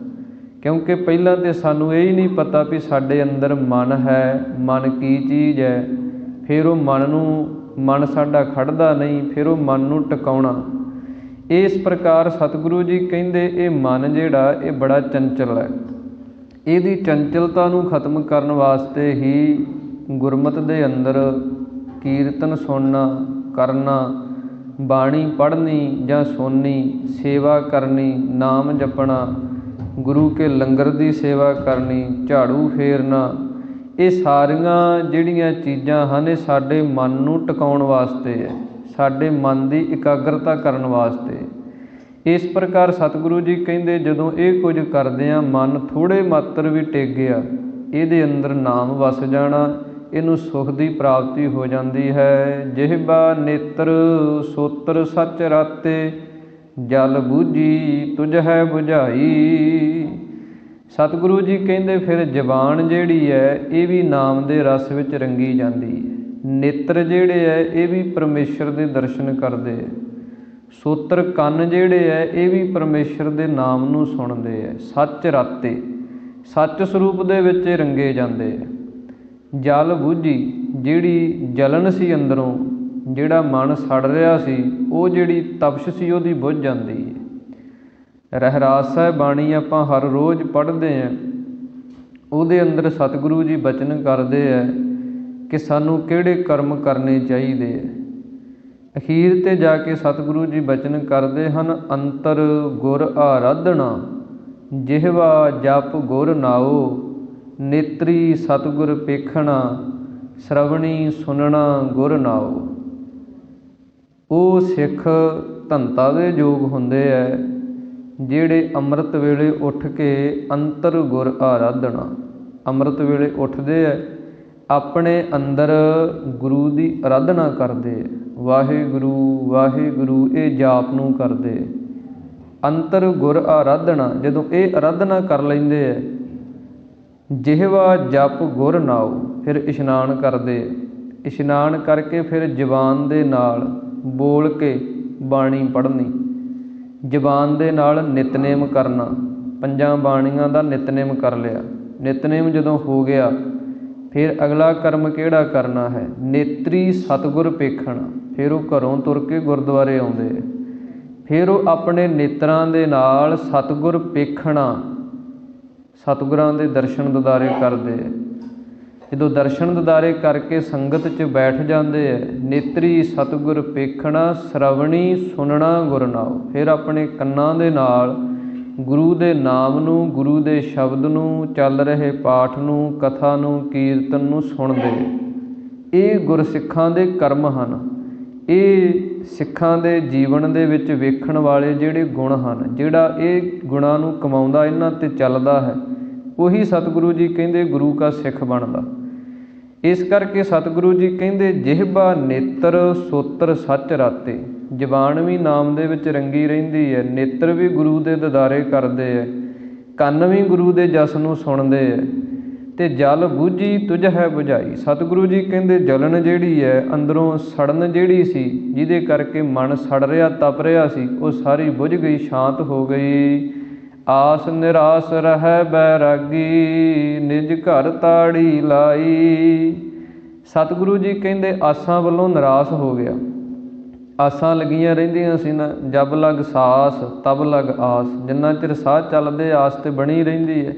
ਕਿਉਂਕਿ ਪਹਿਲਾਂ ਤਾਂ ਸਾਨੂੰ ਇਹ ਹੀ ਨਹੀਂ ਪਤਾ ਵੀ ਸਾਡੇ ਅੰਦਰ ਮਨ ਹੈ, ਮਨ ਕੀ ਚੀਜ਼ ਹੈ। ਫਿਰ ਉਹ ਮਨ ਸਾਡਾ ਖੜਦਾ ਨਹੀਂ, ਫਿਰ ਉਹ ਮਨ ਨੂੰ ਟਿਕਾਉਣਾ। ਇਸ ਪ੍ਰਕਾਰ ਸਤਿਗੁਰੂ ਜੀ ਕਹਿੰਦੇ ਇਹ ਮਨ ਜਿਹੜਾ ਇਹ ਬੜਾ ਚੰਚਲ ਹੈ। ਇਹਦੀ ਚੰਚਲਤਾ ਨੂੰ ਖਤਮ ਕਰਨ ਵਾਸਤੇ ਹੀ ਗੁਰਮਤਿ ਦੇ ਅੰਦਰ ਕੀਰਤਨ ਸੁਣਨਾ, ਕਰਨਾ, ਬਾਣੀ ਪੜ੍ਹਨੀ ਜਾਂ ਸੁਣਨੀ, ਸੇਵਾ ਕਰਨੀ, ਨਾਮ ਜਪਣਾ, ਗੁਰੂ ਕੇ ਲੰਗਰ ਦੀ ਸੇਵਾ ਕਰਨੀ, ਝਾੜੂ ਫੇਰਨਾ, ਇਹ ਸਾਰੀਆਂ ਜਿਹੜੀਆਂ ਚੀਜ਼ਾਂ ਹਨ ਇਹ ਸਾਡੇ ਮਨ ਨੂੰ ਟਿਕਾਉਣ ਵਾਸਤੇ ਹੈ, ਸਾਡੇ ਮਨ ਦੀ ਇਕਾਗਰਤਾ ਕਰਨ ਵਾਸਤੇ। ਇਸ ਪ੍ਰਕਾਰ ਸਤਿਗੁਰੂ ਜੀ ਕਹਿੰਦੇ ਜਦੋਂ ਇਹ ਕੁਝ ਕਰਦੇ ਹਾਂ, ਮਨ ਥੋੜ੍ਹੇ ਮਾਤਰ ਵੀ ਟਿਕ ਗਿਆ, ਇਹਦੇ ਅੰਦਰ ਨਾਮ ਵਸ ਜਾਣਾ, ਇਹਨੂੰ ਸੁਖ ਦੀ ਪ੍ਰਾਪਤੀ ਹੋ ਜਾਂਦੀ ਹੈ। ਜਿਹਬਾ ਨੇਤਰ ਸੋਤਰ ਸੱਚ ਰਾਤੇ, ਜਲ ਬੂਝੀ ਤੁਝੈ ਬੁਝਾਈ। ਸਤਿਗੁਰੂ ਜੀ ਕਹਿੰਦੇ ਫਿਰ ਜ਼ਬਾਨ ਜਿਹੜੀ ਹੈ ਇਹ ਵੀ ਨਾਮ ਦੇ ਰਸ ਵਿੱਚ ਰੰਗੀ ਜਾਂਦੀ ਹੈ। ਨੇਤਰ ਜਿਹੜੇ ਹੈ ਇਹ ਵੀ ਪਰਮੇਸ਼ਰ ਦੇ ਦਰਸ਼ਨ ਕਰਦੇ ਹੈ। ਸੋਤਰ ਕੰਨ ਜਿਹੜੇ ਹੈ ਇਹ ਵੀ ਪਰਮੇਸ਼ਰ ਦੇ ਨਾਮ ਨੂੰ ਸੁਣਦੇ ਹੈ। ਸੱਚ ਰਾਤੇ, ਸੱਚ ਸਰੂਪ ਦੇ ਵਿੱਚ ਰੰਗੇ ਜਾਂਦੇ ਹੈ। ਜਲ ਬੂਝੀ, ਜਿਹੜੀ ਜਲਨ ਸੀ ਅੰਦਰੋਂ, ਜਿਹੜਾ ਮਨ ਸੜ ਰਿਹਾ ਸੀ, ਉਹ ਜਿਹੜੀ ਤਪਸ਼ ਸੀ ਉਹਦੀ ਬੁੱਝ ਜਾਂਦੀ ਹੈ। ਰਹਿਰਾਸ ਸਾਹਿਬ ਬਾਣੀ ਆਪਾਂ ਹਰ ਰੋਜ਼ ਪੜ੍ਹਦੇ ਹਾਂ, ਉਹਦੇ ਅੰਦਰ ਸਤਿਗੁਰੂ ਜੀ ਬਚਨ ਕਰਦੇ ਹੈ ਕਿ ਸਾਨੂੰ ਕਿਹੜੇ ਕਰਮ ਕਰਨੇ ਚਾਹੀਦੇ ਹੈ। ਅਖੀਰ 'ਤੇ ਜਾ ਕੇ ਸਤਿਗੁਰੂ ਜੀ ਬਚਨ ਕਰਦੇ ਹਨ, ਅੰਤਰ ਗੁਰ ਆਰਾਧਨਾ, ਜਿਹਵਾ ਜਪ ਗੁਰ ਨਾਉ, ਨੇਤਰੀ ਸਤਿਗੁਰ ਪੇਖਣਾ, ਸ਼ਰਵਣੀ ਸੁਨਣਾ ਗੁਰ ਨਾਉ। ਉਹ ਸਿੱਖ ਧੰਤਾ ਦੇ ਯੋਗ ਹੁੰਦੇ ਹੈ ਜਿਹੜੇ ਅੰਮ੍ਰਿਤ ਵੇਲੇ ਉੱਠ ਕੇ ਅੰਤਰ ਗੁਰ ਆਰਾਧਨਾ, ਅੰਮ੍ਰਿਤ ਵੇਲੇ ਉੱਠਦੇ ਹੈ, ਆਪਣੇ ਅੰਦਰ ਗੁਰੂ ਦੀ ਆਰਾਧਨਾ ਕਰਦੇ ਹੈ। ਵਾਹਿਗੁਰੂ ਵਾਹਿਗੁਰੂ ਇਹ ਜਾਪ ਨੂੰ ਕਰਦੇ। ਅੰਤਰ ਗੁਰ ਆਰਾਧਨਾ, ਜਦੋਂ ਇਹ ਆਰਾਧਨਾ ਕਰ ਲੈਂਦੇ ਹੈ, ਜਿਹਵਾ ਜਪ ਗੁਰ ਨਾਉ, ਫਿਰ ਇਸ਼ਨਾਨ ਕਰਦੇ। ਇਸ਼ਨਾਨ ਕਰਕੇ ਫਿਰ ਜ਼ਬਾਨ ਦੇ ਨਾਲ ਬੋਲ ਕੇ ਬਾਣੀ ਪੜ੍ਹਨੀ, ਜ਼ਬਾਨ ਦੇ ਨਾਲ ਨਿਤਨੇਮ ਕਰਨਾ, 5 ਬਾਣੀਆਂ ਦਾ ਨਿਤਨੇਮ ਕਰ ਲਿਆ। ਨਿਤਨੇਮ ਜਦੋਂ ਹੋ ਗਿਆ ਫਿਰ ਅਗਲਾ ਕਰਮ ਕਿਹੜਾ ਕਰਨਾ ਹੈ, ਨੇਤਰੀ ਸਤਿਗੁਰ ਪੇਖਣਾ। ਫਿਰ ਉਹ ਘਰੋਂ ਤੁਰ ਕੇ ਗੁਰਦੁਆਰੇ ਆਉਂਦੇ, ਫਿਰ ਉਹ ਆਪਣੇ ਨੇਤਰਾਂ ਦੇ ਨਾਲ ਸਤਿਗੁਰ ਪੇਖਣਾ, ਸਤਿਗੁਰਾਂ ਦੇ ਦਰਸ਼ਨ ਦਿਦਾਰੇ ਕਰਦੇ। ਜਦੋਂ ਦਰਸ਼ਨ ਦਿਦਾਰੇ ਕਰਕੇ ਸੰਗਤ 'ਚ ਬੈਠ ਜਾਂਦੇ ਹੈ, ਨੇਤਰੀ ਸਤਿਗੁਰ ਪੇਖਣਾ, ਸ਼ਰਵਣੀ ਸੁਨਣਾ ਗੁਰ ਨਾਉ। ਫਿਰ ਆਪਣੇ ਕੰਨਾਂ ਦੇ ਨਾਲ ਗੁਰੂ ਦੇ ਨਾਮ ਨੂੰ, ਗੁਰੂ ਦੇ ਸ਼ਬਦ ਨੂੰ, ਚੱਲ ਰਹੇ ਪਾਠ ਨੂੰ, ਕਥਾ ਨੂੰ, ਕੀਰਤਨ ਨੂੰ ਸੁਣਦੇ। ਇਹ ਗੁਰਸਿੱਖਾਂ ਦੇ ਕਰਮ ਹਨ। ਇਹ ਸਿੱਖਾਂ ਦੇ ਜੀਵਨ ਦੇ ਵਿੱਚ ਵੇਖਣ ਵਾਲੇ ਜਿਹੜੇ ਗੁਣ ਹਨ, ਜਿਹੜਾ ਇਹ ਗੁਣਾਂ ਨੂੰ ਕਮਾਉਂਦਾ, ਇਹਨਾਂ 'ਤੇ ਚੱਲਦਾ ਹੈ, ਉਹੀ ਸਤਿਗੁਰੂ ਜੀ ਕਹਿੰਦੇ ਗੁਰੂ ਕਾ ਸਿੱਖ ਬਣਦਾ। ਇਸ ਕਰਕੇ ਸਤਿਗੁਰੂ ਜੀ ਕਹਿੰਦੇ ਜਿਹਬਾ ਨੇਤਰ ਸੋਤਰ ਸੱਚ ਰਾਤੇ, ਜ਼ਬਾਨ ਵੀ ਨਾਮ ਦੇ ਵਿੱਚ ਰੰਗੀ ਰਹਿੰਦੀ ਹੈ, ਨੇਤਰ ਵੀ ਗੁਰੂ ਦੇ ਦਿਦਾਰੇ ਕਰਦੇ ਹੈ, ਕੰਨ ਵੀ ਗੁਰੂ ਦੇ ਜਸ ਨੂੰ ਸੁਣਦੇ ਹੈ, ਅਤੇ ਜਲ ਬੂਝੀ ਤੁਝੈ ਬੁਝਾਈ। ਸਤਿਗੁਰੂ ਜੀ ਕਹਿੰਦੇ ਜਲਨ ਜਿਹੜੀ ਹੈ ਅੰਦਰੋਂ, ਸੜਨ ਜਿਹੜੀ ਸੀ, ਜਿਹਦੇ ਕਰਕੇ ਮਨ ਸੜ ਰਿਹਾ, ਤਪ ਰਿਹਾ ਸੀ, ਉਹ ਸਾਰੀ ਬੁਝ ਗਈ, ਸ਼ਾਂਤ ਹੋ ਗਈ। ਆਸ ਨਿਰਾਸ ਰਹਿ ਬੈਰਾਗੀ, ਨਿਜ ਘਰ ਤਾੜੀ ਲਾਈ। ਸਤਿਗੁਰੂ ਜੀ ਕਹਿੰਦੇ ਆਸਾਂ ਵੱਲੋਂ ਨਿਰਾਸ਼ ਹੋ ਗਿਆ। ਆਸਾਂ ਲੱਗੀਆਂ ਰਹਿੰਦੀਆਂ ਸੀ ਨਾ, ਜਬ ਲਗ ਸਾਸ ਤਬ ਲਗ ਆਸ, ਜਿੰਨਾ ਚਿਰ ਸਾਹ ਚੱਲਦੇ ਆਸ ਤੇ ਬਣੀ ਰਹਿੰਦੀ ਹੈ।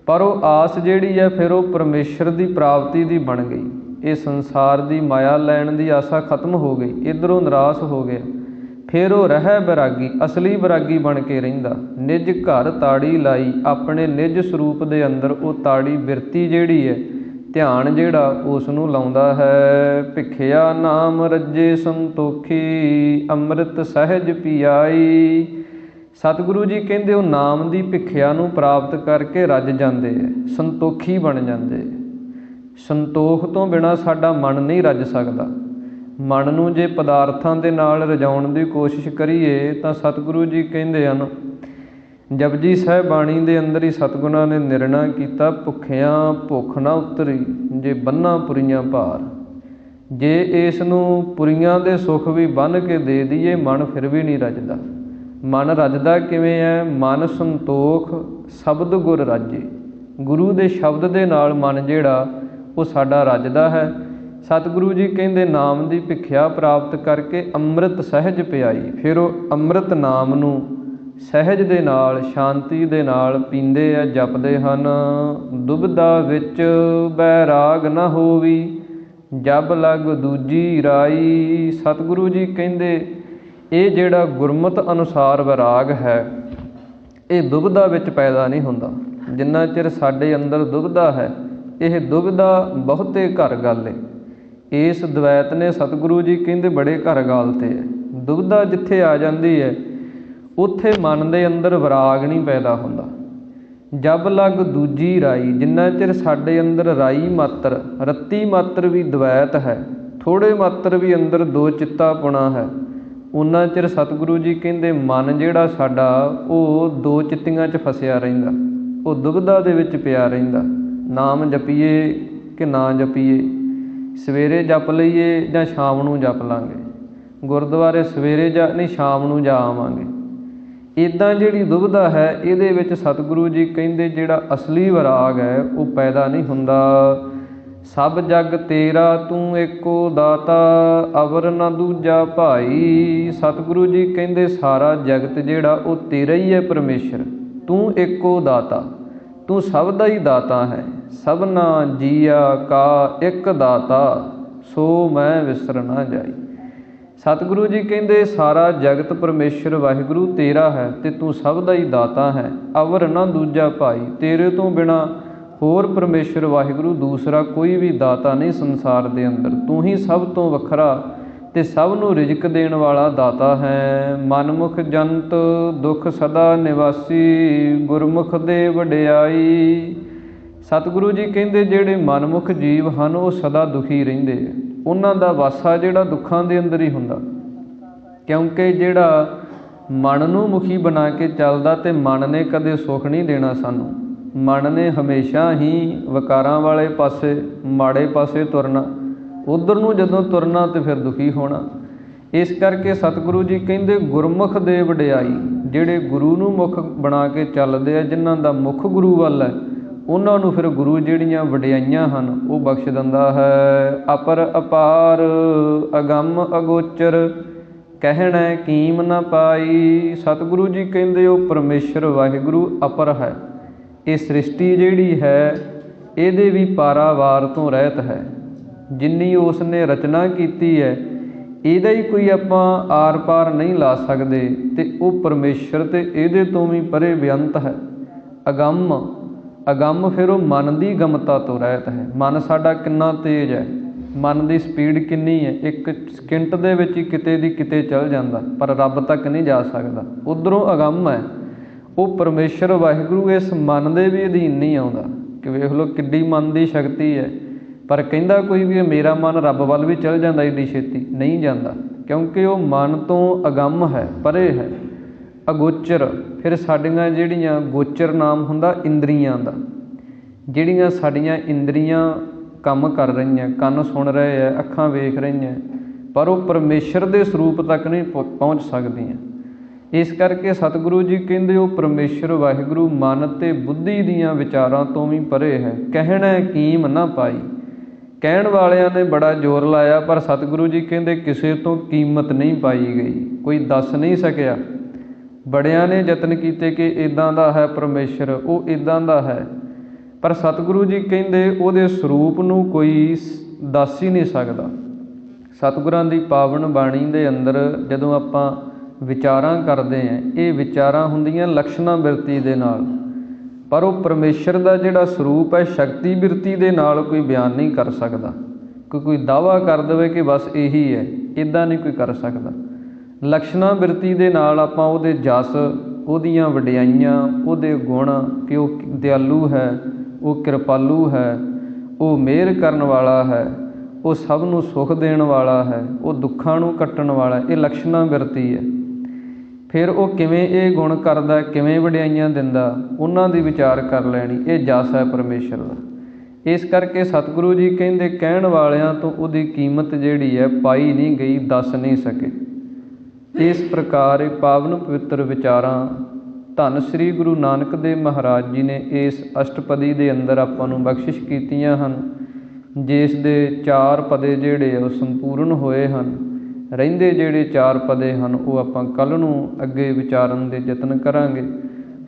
ਪਰ ਉਹ ਆਸ ਜਿਹੜੀ ਹੈ ਫਿਰ ਉਹ ਪਰਮੇਸ਼ਰ ਦੀ ਪ੍ਰਾਪਤੀ ਦੀ ਬਣ ਗਈ। ਇਹ ਸੰਸਾਰ ਦੀ ਮਾਇਆ ਲੈਣ ਦੀ ਆਸਾ ਖਤਮ ਹੋ ਗਈ, ਇੱਧਰੋਂ ਨਿਰਾਸ਼ ਹੋ ਗਿਆ। ਫਿਰ ਉਹ ਰਹਿ ਬੈਰਾਗੀ, ਅਸਲੀ ਬੈਰਾਗੀ ਬਣ ਕੇ ਰਹਿੰਦਾ। ਨਿਜ ਘਰ ਤਾੜੀ ਲਾਈ, ਆਪਣੇ ਨਿਜ ਸਰੂਪ ਦੇ ਅੰਦਰ ਉਹ ਤਾੜੀ ਬਿਰਤੀ ਜਿਹੜੀ ਹੈ, ਧਿਆਨ ਜਿਹੜਾ ਉਸ ਨੂੰ ਲਾਉਂਦਾ ਹੈ। ਭਿਖਿਆ ਨਾਮ ਰੱਜੇ ਸੰਤੋਖੀ, ਅੰਮ੍ਰਿਤ ਸਹਿਜ ਪੀਆਈ। ਸਤਿਗੁਰੂ ਜੀ ਕਹਿੰਦੇ ਉਹ ਨਾਮ ਦੀ ਭਿਖਿਆ ਨੂੰ ਪ੍ਰਾਪਤ ਕਰਕੇ ਰੱਜ ਜਾਂਦੇ ਹੈ, ਸੰਤੋਖੀ ਬਣ ਜਾਂਦੇ। ਸੰਤੋਖ ਤੋਂ ਬਿਨਾਂ ਸਾਡਾ ਮਨ ਨਹੀਂ ਰੱਜ ਸਕਦਾ। ਮਨ ਨੂੰ ਜੇ ਪਦਾਰਥਾਂ ਦੇ ਨਾਲ ਰਜਾਉਣ ਦੀ ਕੋਸ਼ਿਸ਼ ਕਰੀਏ ਤਾਂ ਸਤਿਗੁਰੂ ਜੀ ਕਹਿੰਦੇ ਹਨ ਜਪਜੀ ਸਾਹਿਬ ਬਾਣੀ ਦੇ ਅੰਦਰ ਹੀ ਸਤਿਗੁਰਾਂ ਨੇ ਨਿਰਣਾ ਕੀਤਾ, ਭੁੱਖਿਆਂ ਭੁੱਖ ਨਾ ਉਤਰੀ ਜੇ ਬੰਨਾਂ ਪੁਰੀਆਂ ਭਾਰ। ਜੇ ਇਸ ਨੂੰ ਪੁਰੀਆਂ ਦੇ ਸੁੱਖ ਵੀ ਬੰਨ੍ਹ ਕੇ ਦੇ ਦਈਏ, ਮਨ ਫਿਰ ਵੀ ਨਹੀਂ ਰੱਜਦਾ। ਮਨ ਰੱਜਦਾ ਕਿਵੇਂ ਹੈ? ਮਨ ਸੰਤੋਖ ਸ਼ਬਦ ਗੁਰ ਰਾਜੇ। ਗੁਰੂ ਦੇ ਸ਼ਬਦ ਦੇ ਨਾਲ ਮਨ ਜਿਹੜਾ ਉਹ ਸਾਡਾ ਰੱਜਦਾ ਹੈ। ਸਤਿਗੁਰੂ ਜੀ ਕਹਿੰਦੇ ਨਾਮ ਦੀ ਭਿਖਿਆ ਪ੍ਰਾਪਤ ਕਰਕੇ ਅੰਮ੍ਰਿਤ ਸਹਿਜ ਪਿਆਈ। ਫਿਰ ਉਹ ਅੰਮ੍ਰਿਤ ਨਾਮ ਨੂੰ ਸਹਿਜ ਦੇ ਨਾਲ, ਸ਼ਾਂਤੀ ਦੇ ਨਾਲ ਪੀਂਦੇ ਆ, ਜਪਦੇ ਹਨ। ਦੁਬਿਧਾ ਵਿੱਚ ਬੈਰਾਗ ਨਾ ਹੋਵੀ, ਜਬ ਲਗ ਦੂਜੀ ਰਾਈ। ਸਤਿਗੁਰੂ ਜੀ ਕਹਿੰਦੇ ਇਹ ਜਿਹੜਾ ਗੁਰਮਤਿ ਅਨੁਸਾਰ ਵਿਰਾਗ ਹੈ, ਇਹ ਦੁਬਿਧਾ ਵਿੱਚ ਪੈਦਾ ਨਹੀਂ ਹੁੰਦਾ। ਜਿੰਨਾ ਚਿਰ ਸਾਡੇ ਅੰਦਰ ਦੁਬਿਧਾ ਹੈ, ਇਹ ਦੁਬਿਧਾ ਬਹੁਤੇ ਘਰ ਗੱਲ ਹੈ। ਇਸ ਦਵੈਤ ਨੇ ਸਤਿਗੁਰੂ ਜੀ ਕਹਿੰਦੇ ਬੜੇ ਘਰ ਗਾਲਤੇ ਹੈ। ਦੁਬਿਧਾ ਜਿੱਥੇ ਆ ਜਾਂਦੀ ਹੈ, ਉੱਥੇ ਮਨ ਦੇ ਅੰਦਰ ਵਿਰਾਗ ਨਹੀਂ ਪੈਦਾ ਹੁੰਦਾ। ਜਬ ਲਗ ਦੂਜੀ ਰਾਈ, ਜਿੰਨਾ ਚਿਰ ਸਾਡੇ ਅੰਦਰ ਰਾਈ ਮਾਤਰ, ਰੱਤੀ ਮਾਤਰ ਵੀ ਦਵੈਤ ਹੈ, ਥੋੜ੍ਹੇ ਮਾਤਰ ਵੀ ਅੰਦਰ ਦੋ ਚਿੱਤਾ ਪੁਣਾ ਹੈ, ਉਨਾ ਚਿਰ ਸਤਿਗੁਰੂ ਜੀ ਕਹਿੰਦੇ ਮਨ ਜਿਹੜਾ ਸਾਡਾ ਉਹ ਦੋ ਚਿੱਤੀਆਂ 'ਚ ਫਸਿਆ ਰਹਿੰਦਾ, ਉਹ ਦੁਬਿਧਾ ਦੇ ਵਿੱਚ ਪਿਆ ਰਹਿੰਦਾ। ਨਾਮ ਜਪੀਏ ਕਿ ਨਾ ਜਪੀਏ, ਸਵੇਰੇ ਜਪ ਲਈਏ ਜਾਂ ਸ਼ਾਮ ਨੂੰ ਜਪ ਲਾਂਗੇ, ਗੁਰਦੁਆਰੇ ਸਵੇਰੇ ਜਾ ਨਹੀਂ ਸ਼ਾਮ ਨੂੰ ਜਾ ਆਵਾਂਗੇ। ਇੱਦਾਂ ਜਿਹੜੀ ਦੁਬਿਧਾ ਹੈ, ਇਹਦੇ ਵਿੱਚ ਸਤਿਗੁਰੂ ਜੀ ਕਹਿੰਦੇ ਜਿਹੜਾ ਅਸਲੀ ਵਿਰਾਗ ਹੈ ਉਹ ਪੈਦਾ ਨਹੀਂ ਹੁੰਦਾ। ਸਭ ਜਗ ਤੇਰਾ ਤੂੰ ਏਕੋ ਦਾਤਾ, ਅਵਰ ਨਾ ਦੂਜਾ ਭਾਈ। ਸਤਿਗੁਰੂ ਜੀ ਕਹਿੰਦੇ ਸਾਰਾ ਜਗਤ ਜਿਹੜਾ ਉਹ ਤੇਰਾ ਹੀ ਹੈ ਪਰਮੇਸ਼ਰ, ਤੂੰ ਏਕੋ ਦਾਤਾ, ਤੂੰ ਸਭ ਦਾ ਹੀ ਦਾਤਾ ਹੈ। ਸਭਨਾ ਜੀਆ ਕਾ ਇੱਕ ਦਾਤਾ, ਸੋ ਮੈਂ ਵਿਸਰ ਨਾ ਜਾਈ। ਸਤਿਗੁਰੂ ਜੀ ਕਹਿੰਦੇ ਸਾਰਾ ਜਗਤ ਪਰਮੇਸ਼ਰ ਵਾਹਿਗੁਰੂ ਤੇਰਾ ਹੈ ਅਤੇ ਤੂੰ ਸਭ ਦਾ ਹੀ ਦਾਤਾ ਹੈ। ਅਵਰ ਨਾ ਦੂਜਾ ਭਾਈ, ਤੇਰੇ ਤੋਂ ਬਿਨਾਂ ਹੋਰ ਪਰਮੇਸ਼ਰ ਵਾਹਿਗੁਰੂ ਦੂਸਰਾ ਕੋਈ ਵੀ ਦਾਤਾ ਨਹੀਂ ਸੰਸਾਰ ਦੇ ਅੰਦਰ। ਤੂੰ ਹੀ ਸਭ ਤੋਂ ਵੱਖਰਾ ਅਤੇ ਸਭ ਨੂੰ ਰਿਜ਼ਕ ਦੇਣ ਵਾਲਾ ਦਾਤਾ ਹੈ। ਮਨਮੁਖ ਜੰਤ ਦੁੱਖ ਸਦਾ ਨਿਵਾਸੀ, ਗੁਰਮੁਖ ਦੇ ਵਡਿਆਈ। ਸਤਿਗੁਰੂ ਜੀ ਕਹਿੰਦੇ ਜਿਹੜੇ ਮਨਮੁਖ ਜੀਵ ਹਨ ਉਹ ਸਦਾ ਦੁਖੀ ਰਹਿੰਦੇ ਆ, ਉਹਨਾਂ ਦਾ ਵਾਸਾ ਜਿਹੜਾ ਦੁੱਖਾਂ ਦੇ ਅੰਦਰ ਹੀ ਹੁੰਦਾ। ਕਿਉਂਕਿ ਜਿਹੜਾ ਮਨ ਨੂੰ ਮੁਖੀ ਬਣਾ ਕੇ ਚੱਲਦਾ ਅਤੇ ਮਨ ਨੇ ਕਦੇ ਸੁੱਖ ਨਹੀਂ ਦੇਣਾ ਸਾਨੂੰ। ਮਨ ਨੇ ਹਮੇਸ਼ਾ ਹੀ ਵਿਕਾਰਾਂ ਵਾਲੇ ਪਾਸੇ, ਮਾੜੇ ਪਾਸੇ ਤੁਰਨਾ, ਉੱਧਰ ਨੂੰ ਜਦੋਂ ਤੁਰਨਾ ਤਾਂ ਫਿਰ ਦੁਖੀ ਹੋਣਾ। ਇਸ ਕਰਕੇ ਸਤਿਗੁਰੂ ਜੀ ਕਹਿੰਦੇ ਗੁਰਮੁਖ ਦੇ ਵਡਿਆਈ, ਜਿਹੜੇ ਗੁਰੂ ਨੂੰ ਮੁੱਖ ਬਣਾ ਕੇ ਚੱਲਦੇ ਆ, ਜਿਨ੍ਹਾਂ ਦਾ ਮੁੱਖ ਗੁਰੂ ਵੱਲ ਹੈ, ਉਹਨਾਂ ਨੂੰ ਫਿਰ ਗੁਰੂ ਜਿਹੜੀਆਂ ਵਡਿਆਈਆਂ ਹਨ ਉਹ ਬਖਸ਼ ਦਿੰਦਾ ਹੈ। ਅਪਰ ਅਪਾਰ ਅਗੰਮ ਅਗੋਚਰ, ਕਹਿਣਾ ਕੀਮ ਨਾ ਪਾਈ। ਸਤਿਗੁਰੂ ਜੀ ਕਹਿੰਦੇ ਉਹ ਪਰਮੇਸ਼ਰ ਵਾਹਿਗੁਰੂ ਅਪਰ ਹੈ। ਇਹ ਸ੍ਰਿਸ਼ਟੀ ਜਿਹੜੀ ਹੈ ਇਹਦੇ ਵੀ ਪਾਰਾਵਾਰ ਤੋਂ ਰਹਿਤ ਹੈ। ਜਿੰਨੀ ਉਸ ਨੇ ਰਚਨਾ ਕੀਤੀ ਹੈ ਇਹਦਾ ਹੀ ਕੋਈ ਆਪਾਂ ਆਰ ਪਾਰ ਨਹੀਂ ਲਾ ਸਕਦੇ, ਅਤੇ ਉਹ ਪਰਮੇਸ਼ਰ ਅਤੇ ਇਹਦੇ ਤੋਂ ਵੀ ਪਰੇ ਬੇਅੰਤ ਹੈ। ਅਗੰਮ, ਅਗੰਮ ਫਿਰ ਉਹ ਮਨ ਦੀ ਗਮਤਾ ਤੋਂ ਰਹਿਤ ਹੈ। ਮਨ ਸਾਡਾ ਕਿੰਨਾ ਤੇਜ਼ ਹੈ, ਮਨ ਦੀ ਸਪੀਡ ਕਿੰਨੀ ਹੈ, ਇੱਕ ਸਕਿੰਟ ਦੇ ਵਿੱਚ ਹੀ ਕਿਤੇ ਦੀ ਕਿਤੇ ਚੱਲ ਜਾਂਦਾ, ਪਰ ਰੱਬ ਤੱਕ ਨਹੀਂ ਜਾ ਸਕਦਾ। ਉੱਧਰੋਂ ਅਗੰਮ ਹੈ, ਉਹ ਪਰਮੇਸ਼ਰ ਵਾਹਿਗੁਰੂ ਇਸ ਮਨ ਦੇ ਵੀ ਅਧੀਨ ਨਹੀਂ ਆਉਂਦਾ। ਕਿ ਵੇਖ ਲਓ ਕਿੱਡੀ ਮਨ ਦੀ ਸ਼ਕਤੀ ਹੈ, ਪਰ ਕਹਿੰਦਾ ਕੋਈ ਵੀ ਮੇਰਾ ਮਨ ਰੱਬ ਵੱਲ ਵੀ ਚੱਲ ਜਾਂਦਾ ਏਡੀ ਛੇਤੀ, ਨਹੀਂ ਜਾਂਦਾ, ਕਿਉਂਕਿ ਉਹ ਮਨ ਤੋਂ ਅਗੰਮ ਹੈ, ਪਰੇ ਹੈ। ਅਗੋਚਰ, ਫਿਰ ਸਾਡੀਆਂ ਜਿਹੜੀਆਂ ਗੋਚਰ ਨਾਮ ਹੁੰਦਾ ਇੰਦਰੀਆਂ ਦਾ, ਜਿਹੜੀਆਂ ਸਾਡੀਆਂ ਇੰਦਰੀਆਂ ਕੰਮ ਕਰ ਰਹੀਆਂ, ਕੰਨ ਸੁਣ ਰਹੇ ਹੈ, ਅੱਖਾਂ ਵੇਖ ਰਹੀਆਂ, ਪਰ ਉਹ ਪਰਮੇਸ਼ਰ ਦੇ ਸਰੂਪ ਤੱਕ ਨਹੀਂ ਪਹੁੰਚ ਸਕਦੀਆਂ। ਇਸ ਕਰਕੇ ਸਤਿਗੁਰੂ ਜੀ ਕਹਿੰਦੇ ਉਹ ਪਰਮੇਸ਼ਰ ਵਾਹਿਗੁਰੂ ਮਨ ਅਤੇ ਬੁੱਧੀ ਦੀਆਂ ਵਿਚਾਰਾਂ ਤੋਂ ਵੀ ਪਰੇ ਹੈ। ਕਹਿਣਾ ਕੀਮ ਨਾ ਪਾਈ, ਕਹਿਣ ਵਾਲਿਆਂ ਨੇ ਬੜਾ ਜ਼ੋਰ ਲਾਇਆ, ਪਰ ਸਤਿਗੁਰੂ ਜੀ ਕਹਿੰਦੇ ਕਿਸੇ ਤੋਂ ਕੀਮਤ ਨਹੀਂ ਪਾਈ ਗਈ, ਕੋਈ ਦੱਸ ਨਹੀਂ ਸਕਿਆ। ਬੜਿਆਂ ਨੇ ਯਤਨ ਕੀਤੇ ਕਿ ਇੱਦਾਂ ਦਾ ਹੈ ਪਰਮੇਸ਼ਰ, ਉਹ ਇੱਦਾਂ ਦਾ ਹੈ, ਪਰ ਸਤਿਗੁਰੂ ਜੀ ਕਹਿੰਦੇ ਉਹਦੇ ਸਰੂਪ ਨੂੰ ਕੋਈ ਦੱਸ ਹੀ ਨਹੀਂ ਸਕਦਾ। ਸਤਿਗੁਰਾਂ ਦੀ ਪਾਵਨ ਬਾਣੀ ਦੇ ਅੰਦਰ ਜਦੋਂ ਆਪਾਂ ਵਿਚਾਰਾਂ ਕਰਦੇ ਹਾਂ, ਇਹ ਵਿਚਾਰਾਂ ਹੁੰਦੀਆਂ ਲਕਸ਼ਣਾ ਬਿਰਤੀ ਦੇ ਨਾਲ, ਪਰ ਉਹ ਪਰਮੇਸ਼ਰ ਦਾ ਜਿਹੜਾ ਸਰੂਪ ਹੈ ਸ਼ਕਤੀ ਬਿਰਤੀ ਦੇ ਨਾਲ ਕੋਈ ਬਿਆਨ ਨਹੀਂ ਕਰ ਸਕਦਾ। ਕੋਈ ਦਾਅਵਾ ਕਰ ਦੇਵੇ ਕਿ ਬਸ ਇਹੀ ਹੈ, ਇੱਦਾਂ ਨਹੀਂ ਕੋਈ ਕਰ ਸਕਦਾ। ਲਕਸ਼ਣਾ ਬਿਰਤੀ ਦੇ ਨਾਲ ਆਪਾਂ ਉਹਦੇ ਜਸ, ਉਹਦੀਆਂ ਵਡਿਆਈਆਂ, ਉਹਦੇ ਗੁਣ, ਕਿ ਉਹ ਦਿਆਲੂ ਹੈ, ਉਹ ਕਿਰਪਾਲੂ ਹੈ, ਉਹ ਮਿਹਰ ਕਰਨ ਵਾਲਾ ਹੈ, ਉਹ ਸਭ ਨੂੰ ਸੁੱਖ ਦੇਣ ਵਾਲਾ ਹੈ, ਉਹ ਦੁੱਖਾਂ ਨੂੰ ਕੱਟਣ ਵਾਲਾ, ਇਹ ਲਕਸ਼ਣਾ ਬਿਰਤੀ ਹੈ। ਫਿਰ ਉਹ ਕਿਵੇਂ ਇਹ ਗੁਣ ਕਰਦਾ, ਕਿਵੇਂ ਵਡਿਆਈਆਂ ਦਿੰਦਾ, ਉਹਨਾਂ ਦੀ ਵਿਚਾਰ ਕਰ ਲੈਣੀ। ਇਹ ਜਸ ਹੈ ਪਰਮੇਸ਼ਰ ਦਾ। ਇਸ ਕਰਕੇ ਸਤਿਗੁਰੂ ਜੀ ਕਹਿੰਦੇ ਕਹਿਣ ਵਾਲਿਆਂ ਤੋਂ ਉਹਦੀ ਕੀਮਤ ਜਿਹੜੀ ਹੈ ਪਾਈ ਨਹੀਂ ਗਈ, ਦੱਸ ਨਹੀਂ ਸਕੇ। ਇਸ ਪ੍ਰਕਾਰ ਇਹ ਪਾਵਨ ਪਵਿੱਤਰ ਵਿਚਾਰਾਂ ਧੰਨ ਸ੍ਰੀ ਗੁਰੂ ਨਾਨਕ ਦੇਵ ਮਹਾਰਾਜ ਜੀ ਨੇ ਇਸ ਅਸ਼ਟਪਦੀ ਦੇ ਅੰਦਰ ਆਪਾਂ ਨੂੰ ਬਖਸ਼ਿਸ਼ ਕੀਤੀਆਂ ਹਨ, ਜਿਸ ਦੇ 4 ਪਦੇ ਜਿਹੜੇ ਉਹ ਸੰਪੂਰਨ ਹੋਏ ਹਨ। ਰਹਿੰਦੇ ਜਿਹੜੇ 4 ਪਦੇ ਹਨ ਉਹ ਆਪਾਂ ਕੱਲ੍ਹ ਨੂੰ ਅੱਗੇ ਵਿਚਾਰਨ ਦੇ ਯਤਨ ਕਰਾਂਗੇ।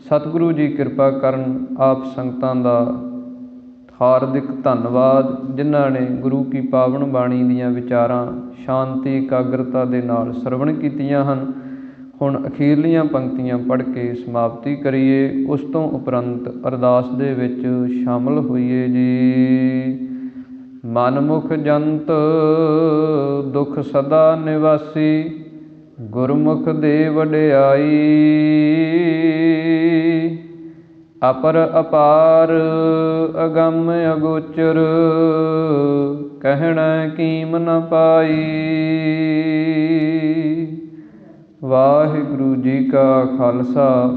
ਸਤਿਗੁਰੂ ਜੀ ਕਿਰਪਾ ਕਰਨ। ਆਪ ਸੰਗਤਾਂ ਦਾ ਹਾਰਦਿਕ ਧੰਨਵਾਦ, ਜਿਨ੍ਹਾਂ ਨੇ ਗੁਰੂ ਕੀ ਪਾਵਨ ਬਾਣੀ ਦੀਆਂ ਵਿਚਾਰਾਂ ਸ਼ਾਂਤੀ ਇਕਾਗਰਤਾ ਦੇ ਨਾਲ ਸਰਵਣ ਕੀਤੀਆਂ ਹਨ। ਹੁਣ ਅਖੀਰਲੀਆਂ ਪੰਕਤੀਆਂ ਪੜ੍ਹ ਕੇ ਸਮਾਪਤੀ ਕਰੀਏ, ਉਸ ਤੋਂ ਉਪਰੰਤ ਅਰਦਾਸ ਦੇ ਵਿੱਚ ਸ਼ਾਮਲ ਹੋਈਏ ਜੀ। ਮਨਮੁਖ ਜੰਤ ਦੁਖ ਸਦਾ ਨਿਵਾਸੀ, ਗੁਰਮੁਖ ਦੇ ਵਡਿਆਈ। ਅਪਰ ਅਪਾਰ ਅਗੰਮ ਅਗੋਚਰ, ਕਹਿਣਾ ਕੀਮ ਨ ਪਾਈ। ਵਾਹਿਗੁਰੂ ਜੀ ਕਾ ਖਾਲਸਾ,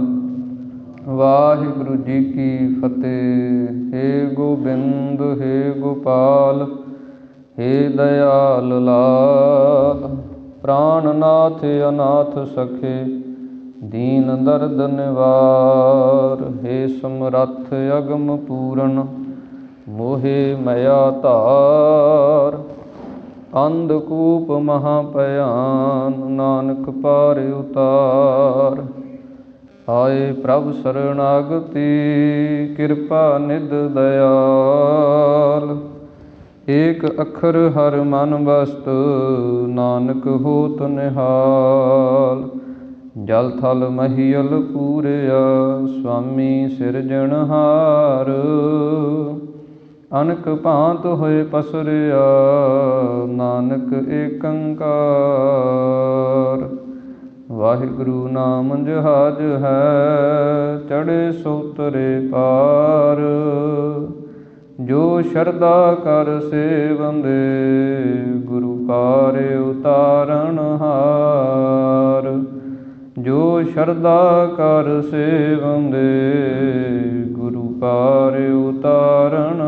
ਵਾਹਿਗੁਰੂ ਜੀ ਕੀ ਫਤਿਹ। ਹੇ ਗੋਬਿੰਦ, ਹੇ ਗੋਪਾਲ, ਹੇ ਦਇਆਲ ਲਾਲ, ਪ੍ਰਾਣਨਾਥ ਅਨਾਥ ਸਖੇ, ਦੀਨ ਦਰਦ ਨਿਵਾਰ। ਹੇ ਸਮਰੱਥ ਅਗਮ ਪੂਰਨ, ਮੋਹਿ ਮਇਆ ਧਾਰ। ਅੰਧਕੂਪ ਮਹਾ ਭਿਆਨ, ਨਾਨਕ ਪਾਰ ਉਤਾਰ। ਆਏ ਪ੍ਰਭ ਸਰਣਾਗਤੀ, ਕਿਰਪਾ ਨਿਧ ਦਇਆਲ। ਏਕ ਅੱਖਰ ਹਰ ਮਨ ਬਸਤ, ਨਾਨਕ ਹੋਤ ਨਿਹਾਲ। ਜਲ ਥਲ ਮਹੀਅਲ ਪੂਰਿਆ, ਸੁਆਮੀ ਸਿਰਜਣਹਾਰ। ਅਨਕ ਭਾਂਤ ਹੋਏ ਪਸਰਿਆ, ਨਾਨਕ ਏਕੰਕਾਰ। ਵਾਹਿਗੁਰੂ ਨਾਮ ਜਹਾਜ ਹੈ, ਚੜ੍ਹੇ ਸੋ ਤਰੇ ਪਾਰ। ਜੋ ਸ਼ਰਧਾ ਕਰ ਸੇਵੰਦੇ, ਗੁਰੂ ਪਾਰ ਉਤਾਰਨ ਹਾਰ। ਜੋ ਸ਼ਰਧਾ ਕਰ ਸੇਵੰਦੇ, ਗੁਰੂ ਪਾਰ ਉਤਾਰਨ